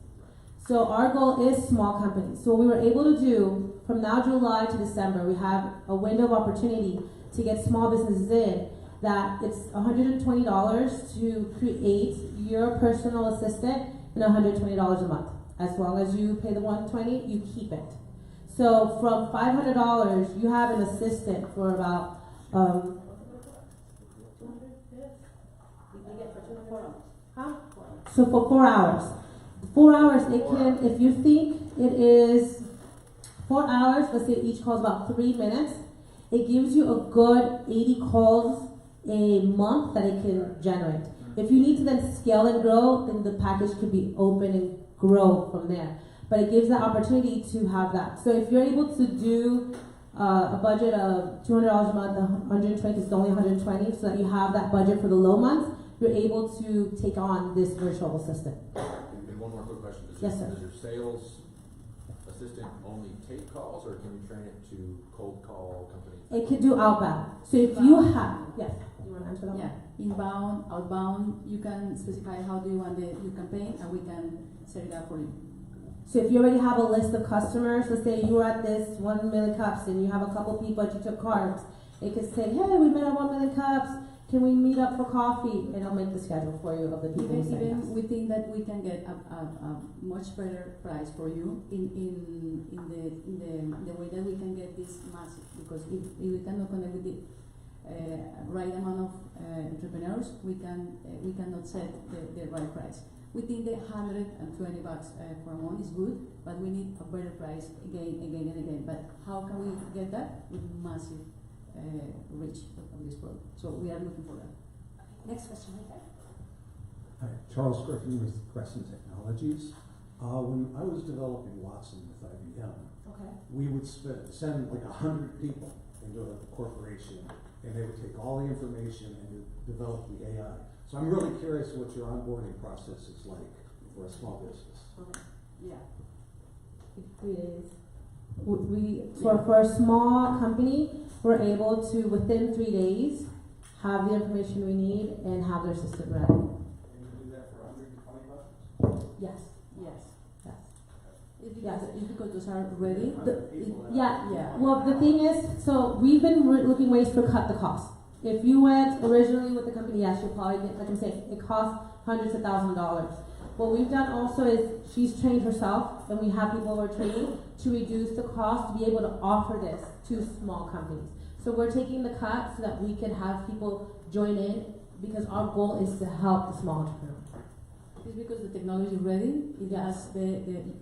So our goal is small companies. So what we were able to do from now July to December, we have a window of opportunity to get small businesses in, that it's $120 to create your personal assistant and $120 a month. As long as you pay the $120, you keep it. So from $500, you have an assistant for about So for 4 hours. 4 hours, it can, if you think it is 4 hours, let's say each call is about 3 minutes, it gives you a good 80 calls a month that it can generate. If you need to then scale and grow, then the package could be open and grow from there. But it gives the opportunity to have that. So if you're able to do a budget of $200 a month, 120, because it's only 120, so that you have that budget for the low months, you're able to take on this virtual assistant. And one more quick question. Yes, sir. Does your sales assistant only take calls, or can you train it to cold call companies? It could do outbound. So if you have, yes, you want to answer that one? Yeah, inbound, outbound, you can specify how do you want your campaign, and we can set it up for you. So if you already have a list of customers, let's say you were at this 1 million cups and you have a couple people that you took cards, it could say, hey, we met at 1 million cups, can we meet up for coffee? And I'll make the schedule for you of the people who say yes. We think that we can get a much better price for you in the way that we can get this massive, because if we cannot connect with the right amount of entrepreneurs, we cannot set the right price. We think that $120 for a month is good, but we need a better price again and again. But how can we get that? With massive reach of this product. So we are looking for that. Next question right there. Hi, Charles Griffin with Crescent Technologies. When I was developing Watson with IBM, we would send like 100 people into a corporation, and they would take all the information and develop the AI. So I'm really curious what your onboarding process is like for a small business. Yeah. 3 days. For a small company, we're able to, within 3 days, have the information we need and have their system ready. And you can do that for $120? Yes. It's because those are ready. Yeah. Well, the thing is, so we've been looking ways to cut the cost. If you went originally with the company, yes, you'll probably get, like I'm saying, it costs hundreds of thousands of dollars. What we've done also is she's trained herself, and we have people who are training to reduce the cost to be able to offer this to small companies. So we're taking the cut so that we can have people join in, because our goal is to help the small entrepreneur. It's because the technology is ready. It has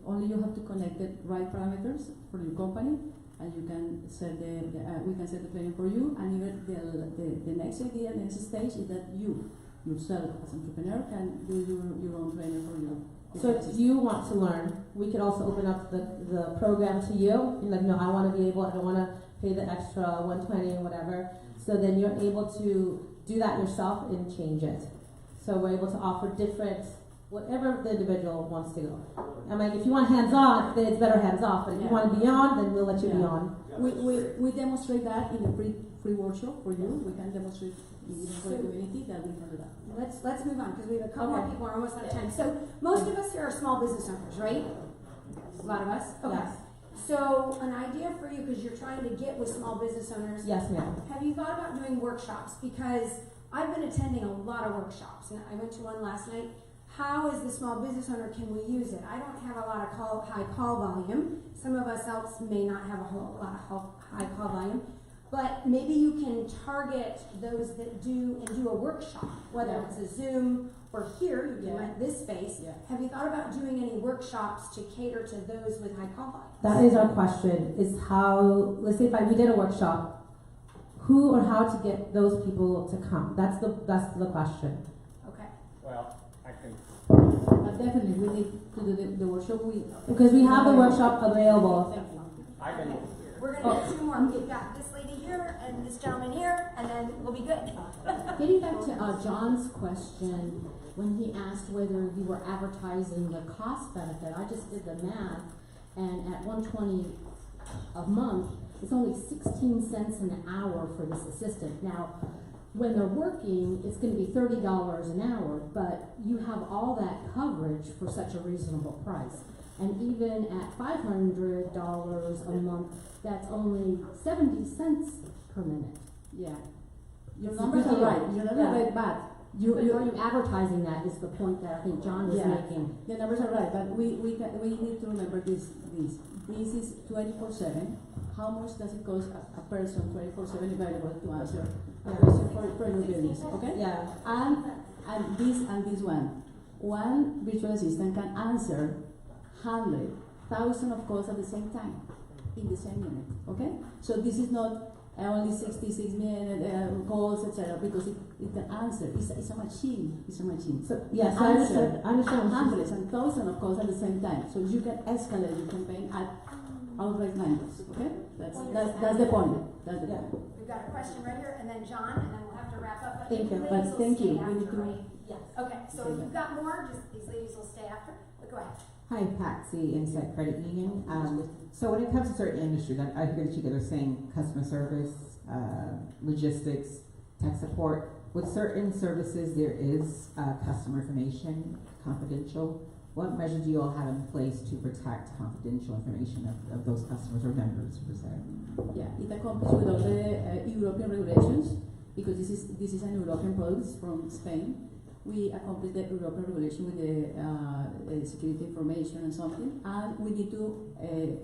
only you have to connect the right parameters for your company, and you can set we can set the training for you. And even the next idea, the next stage is that you yourself as an entrepreneur can do your own training for you. So if you want to learn, we could also open up the program to you. And like, no, I want to be able, I don't want to pay the extra 120 or whatever. So then you're able to do that yourself and change it. So we're able to offer different, whatever the individual wants to go. I'm like, if you want hands-on, then it's better hands-off. But if you want to be on, then we'll let you be on. We demonstrate that in the free workshop for you. We can demonstrate for the community that we can do that. Let's move on, because we have a couple more people, we're almost out of time. So most of us here are small business owners, right? A lot of us? Okay. Yes. So an idea for you, because you're trying to get with small business owners. Yes, ma'am. Have you thought about doing workshops? Because I've been attending a lot of workshops, and I went to one last night. how as the small business owner can we use it? I don't have a lot of high call volume. Some of us else may not have a whole lot of high call volume. But maybe you can target those that do a workshop, whether it's a Zoom or here, you can rent this space. Have you thought about doing any workshops to cater to those with high call volume? That is our question, is how, let's say if we did a workshop, who or how to get those people to come? That's the question. Okay. Well, I can. Definitely, we need to do the workshop. Because we have the workshop available. I can. We're going to do two more. We've got this lady here and this gentleman here, and then we'll be good. Getting back to John's question, when he asked whether you were advertising the cost benefit, I just did the math, and at $120 a month, it's only 16 cents an hour for this assistant. Now, when they're working, it's going to be $30 an hour, but you have all that coverage for such a reasonable price. And even at $500 a month, that's only 70 cents per minute. Yeah. Your numbers are right. Your numbers are right, but you advertising that is the point that I think John was making. The numbers are right, but we need to remember this. This is 24/7. How much does it cost a person 24/7 available to answer a question for your business? Okay. Yeah. And this one. One virtual assistant can answer 100,000 of calls at the same time in the same minute. Okay. So this is not only 66 minute calls, etc. Because it can answer. It's a machine. It's a machine. So yes, I understand. Hundreds and thousands of calls at the same time. So you can escalate your campaign at outright numbers. Okay, that's the point. That's the point. We've got a question right here, and then John, and then we'll have to wrap up. Thank you. But Thank you. After, We need to. right? Yes. Okay. So if you've got more, these ladies will stay after. But go ahead. Hi, Patsy, Insight Credit Union. So when it comes to certain industries, I hear that you guys are saying customer service, logistics, tech support. With certain services, there is customer information confidential. What measures do you all have in place to protect confidential information of those customers or members per se? Yeah, it accomplished with all the European regulations, because this is an European product from Spain. We accomplished the European regulation with the security information and something, and we need to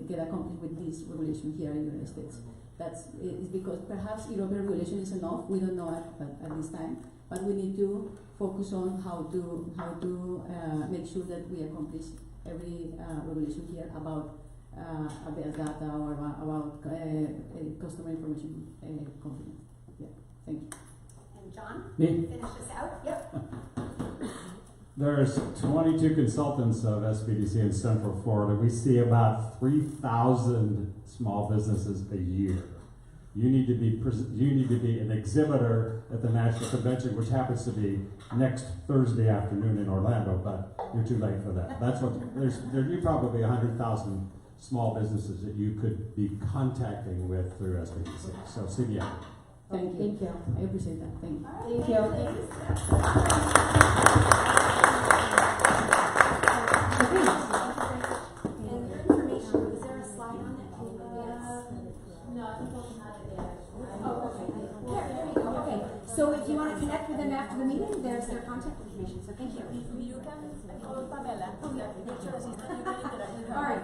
get accomplished with this regulation here in the United States. That's because perhaps European regulation is enough. We don't know at this time, but we need to focus on how to make sure that we accomplish every regulation here about data or about customer information company. Yeah, thank you. And John, Me? finish this out. Yep. There's 22 consultants of SBDC in Central Florida. We see about 3,000 small businesses a year. You need to be an exhibitor at the National Convention, which happens to be next Thursday afternoon in Orlando, but you're too late for that. That's what there's probably 100,000 small businesses that you could be contacting with through SBDC. So CBI. Thank you. I appreciate that. Thank you. Thank you. And your information, is there a slide on that? No, I think we'll have it there. Oh, okay. There you go. Okay. So if you want to connect with them after the meeting, there's their contact information. So thank you. All right.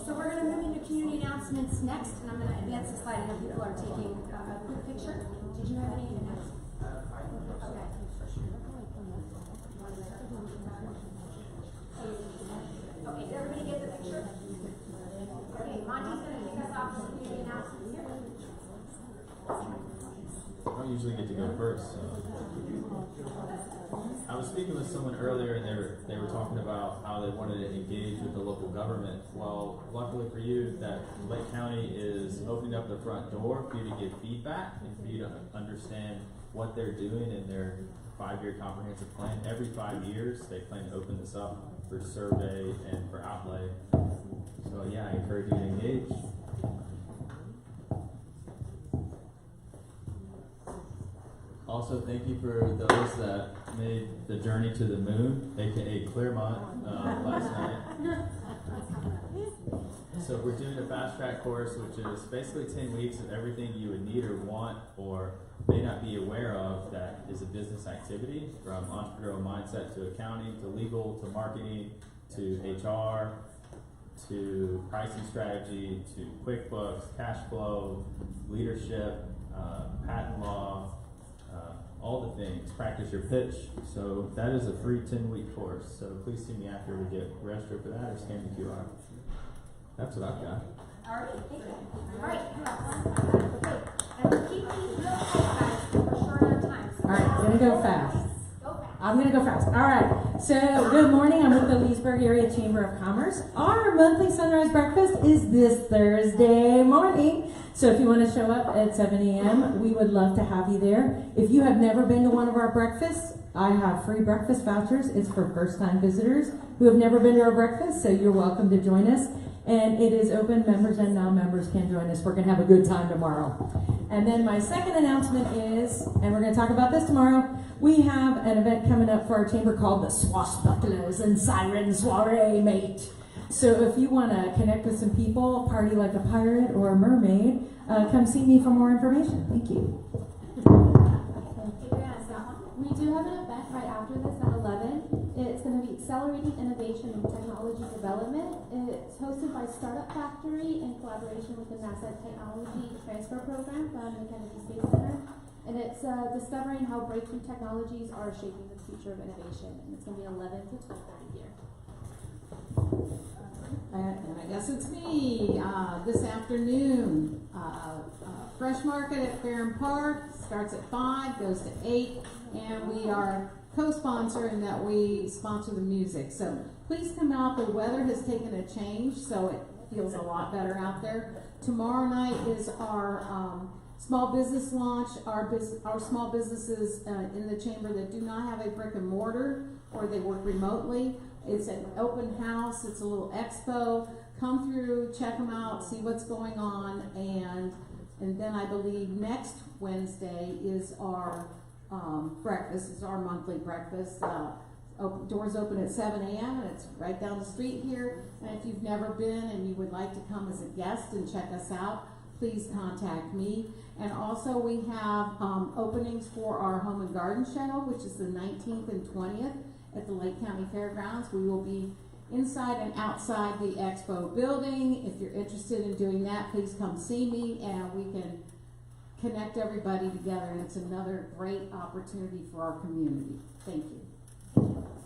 So we're going to move into community announcements next, and I'm going to advance the slide. I know people are taking a quick picture. Did you have any announcements? Okay. Okay, did everybody get the picture? Okay, Monty's going to kick us off with community announcements here. I don't usually get to go first, so. I was speaking with someone earlier, and they were talking about how they wanted to engage with the local government. Well, luckily for you, that Lake County is opening up the front door for you to give feedback and for you to understand what they're doing in their 5-year comprehensive plan. Every 5 years, they plan to open this up for survey and for outlay. So yeah, I encourage you to engage. Also, thank you for those that made the journey to the moon, aka Claremont, last night. So we're doing a fast track course, which is basically 10 weeks of everything you would need or want, or may not be aware of that is a business activity, from entrepreneurial mindset to accounting to legal to marketing to HR to pricing strategy to QuickBooks, cash flow, leadership, patent law, all the things. Practice your pitch. So that is a free 10-week course. So please see me after we get registered for that or scan the QR. That's what I've got. All right, thank you. All right, okay. And we're keeping these real quick, guys. We're short on time. So All right, I'm gonna go fast. Go fast. I'm gonna go fast. All right. So good morning. I'm with the Leesburg Area Chamber of Commerce. Our monthly sunrise breakfast is this Thursday morning. So if you want to show up at 7 a.m., we would love to have you there. If you have never been to one of our breakfasts, I have free breakfast vouchers. It's for first-time visitors who have never been to our breakfast, so you're welcome to join us. And it is open. Members and non-members can join us. We're going to have a good time tomorrow. And then my second announcement is, and we're going to talk about this tomorrow, we have an event coming up for our chamber called the Swashbucklers and Siren Soiree, mate. So if you want to connect with some people, party like a pirate or a mermaid, come see me for more information. Thank you. We do have an event right after this at 11. It's going to be Accelerating Innovation and Technology Development. It's hosted by Startup Factory in collaboration with the NASA Technology Transfer Program from the Kennedy Space Center. And it's discovering how breakthrough technologies are shaping the future of innovation. And it's going to be 11 to 12:30 here. And I guess it's me. This afternoon, Fresh Market at Fair Park starts at 5, goes to 8, and we are co-sponsoring that we sponsor the music. So please come out. The weather has taken a change, so it feels a lot better out there. Tomorrow night is our small business launch. Our small businesses in the chamber that do not have a brick and mortar or they work remotely. It's an open house. It's a little expo. Come through, check them out, see what's going on, and then I believe next Wednesday is our breakfast. It's our monthly breakfast. Doors open at 7 a.m. and it's right down the street here. And if you've never been and you would like to come as a guest and check us out, please contact me. And also we have openings for our Home and Garden Show, which is the 19th and 20th at the Lake County Fairgrounds. We will be inside and outside the expo building. If you're interested in doing that, please come see me and we can connect everybody together. And it's another great opportunity for our community. Thank you.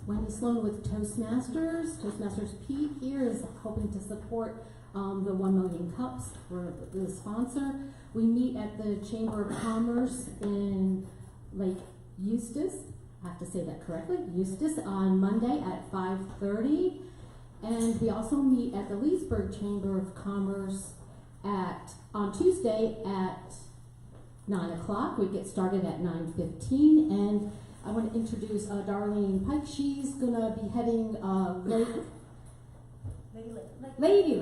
Wendy Sloan with Toastmasters. Toastmasters Pete here is hoping to support the 1 million cups for the sponsor. We meet at the Chamber of Commerce in Lake Eustis. I have to say that correctly. Eustis on Monday at 5:30. And we also meet at the Leesburg Chamber of Commerce on Tuesday at 9 o'clock. We get started at 9:15. And I want to introduce Darlene Pike. She's going to be heading Lady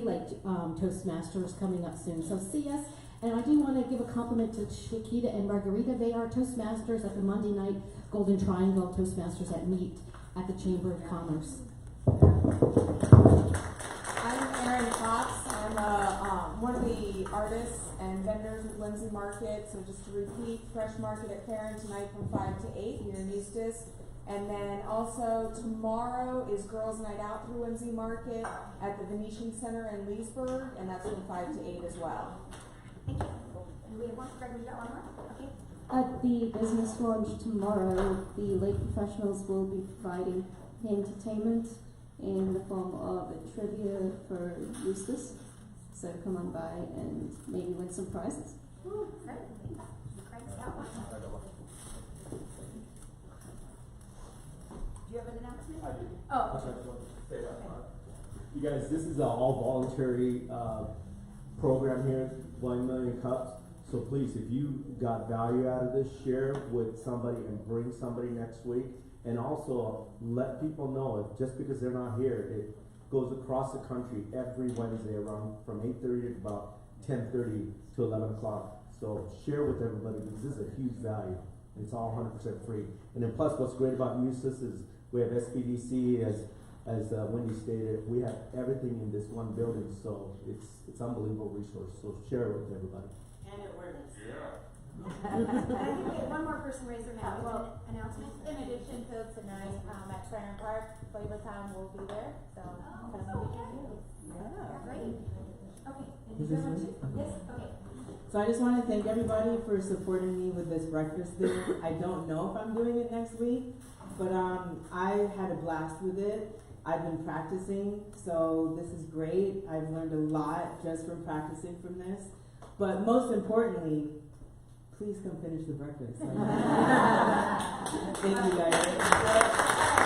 Lake Toastmasters coming up soon. So see us. And I do want to give a compliment to Shikita and Margarita. They are Toastmasters at the Monday night Golden Triangle Toastmasters that meet at the Chamber of Commerce. I'm Erin Fox. I'm one of the artists and vendors with Whimsy Market. So just to repeat, Fresh Market at Farron tonight from 5 to 8 here in Eustis. And then also tomorrow is Girls Night Out through Whimsy Market at the Venetian Center in Leesburg, and that's from 5 to 8 as well. Thank you. And we have one, Greg, we got one more? Okay. At the business launch tomorrow, the Lake Professionals will be providing entertainment in the form of a trivia for Eustis. So come on by and maybe win some prizes. Ooh, great. Thanks. Greg's got one. Do you have an announcement? I do. Oh. Okay. You guys, this is an all voluntary program here, 1 million cups. So please, if you got value out of this, share with somebody and bring somebody next week. And also let people know if just because they're not here, it goes across the country every Wednesday around from 8:30 to about 10:30 to 11 o'clock. So share with everybody because this is a huge value. It's all 100% free. And then plus what's great about Eustis is we have SBDC, as Wendy stated, we have everything in this one building. So it's unbelievable resource. So share it with everybody. And it works. Yeah. And I think we had one more person raise their hand. Well, Announcement. in addition to tonight, at Sharon Park, Flavor Town will be there, so come and get your news. Great. Okay. And Is you this have ready? two? Yes, okay. So I just want to thank everybody for supporting me with this breakfast dinner. I don't know if I'm doing it next week, but I had a blast with it. I've been practicing, so this is great. I've learned a lot just from practicing from this. But most importantly, please come finish the breakfast. Thank you guys.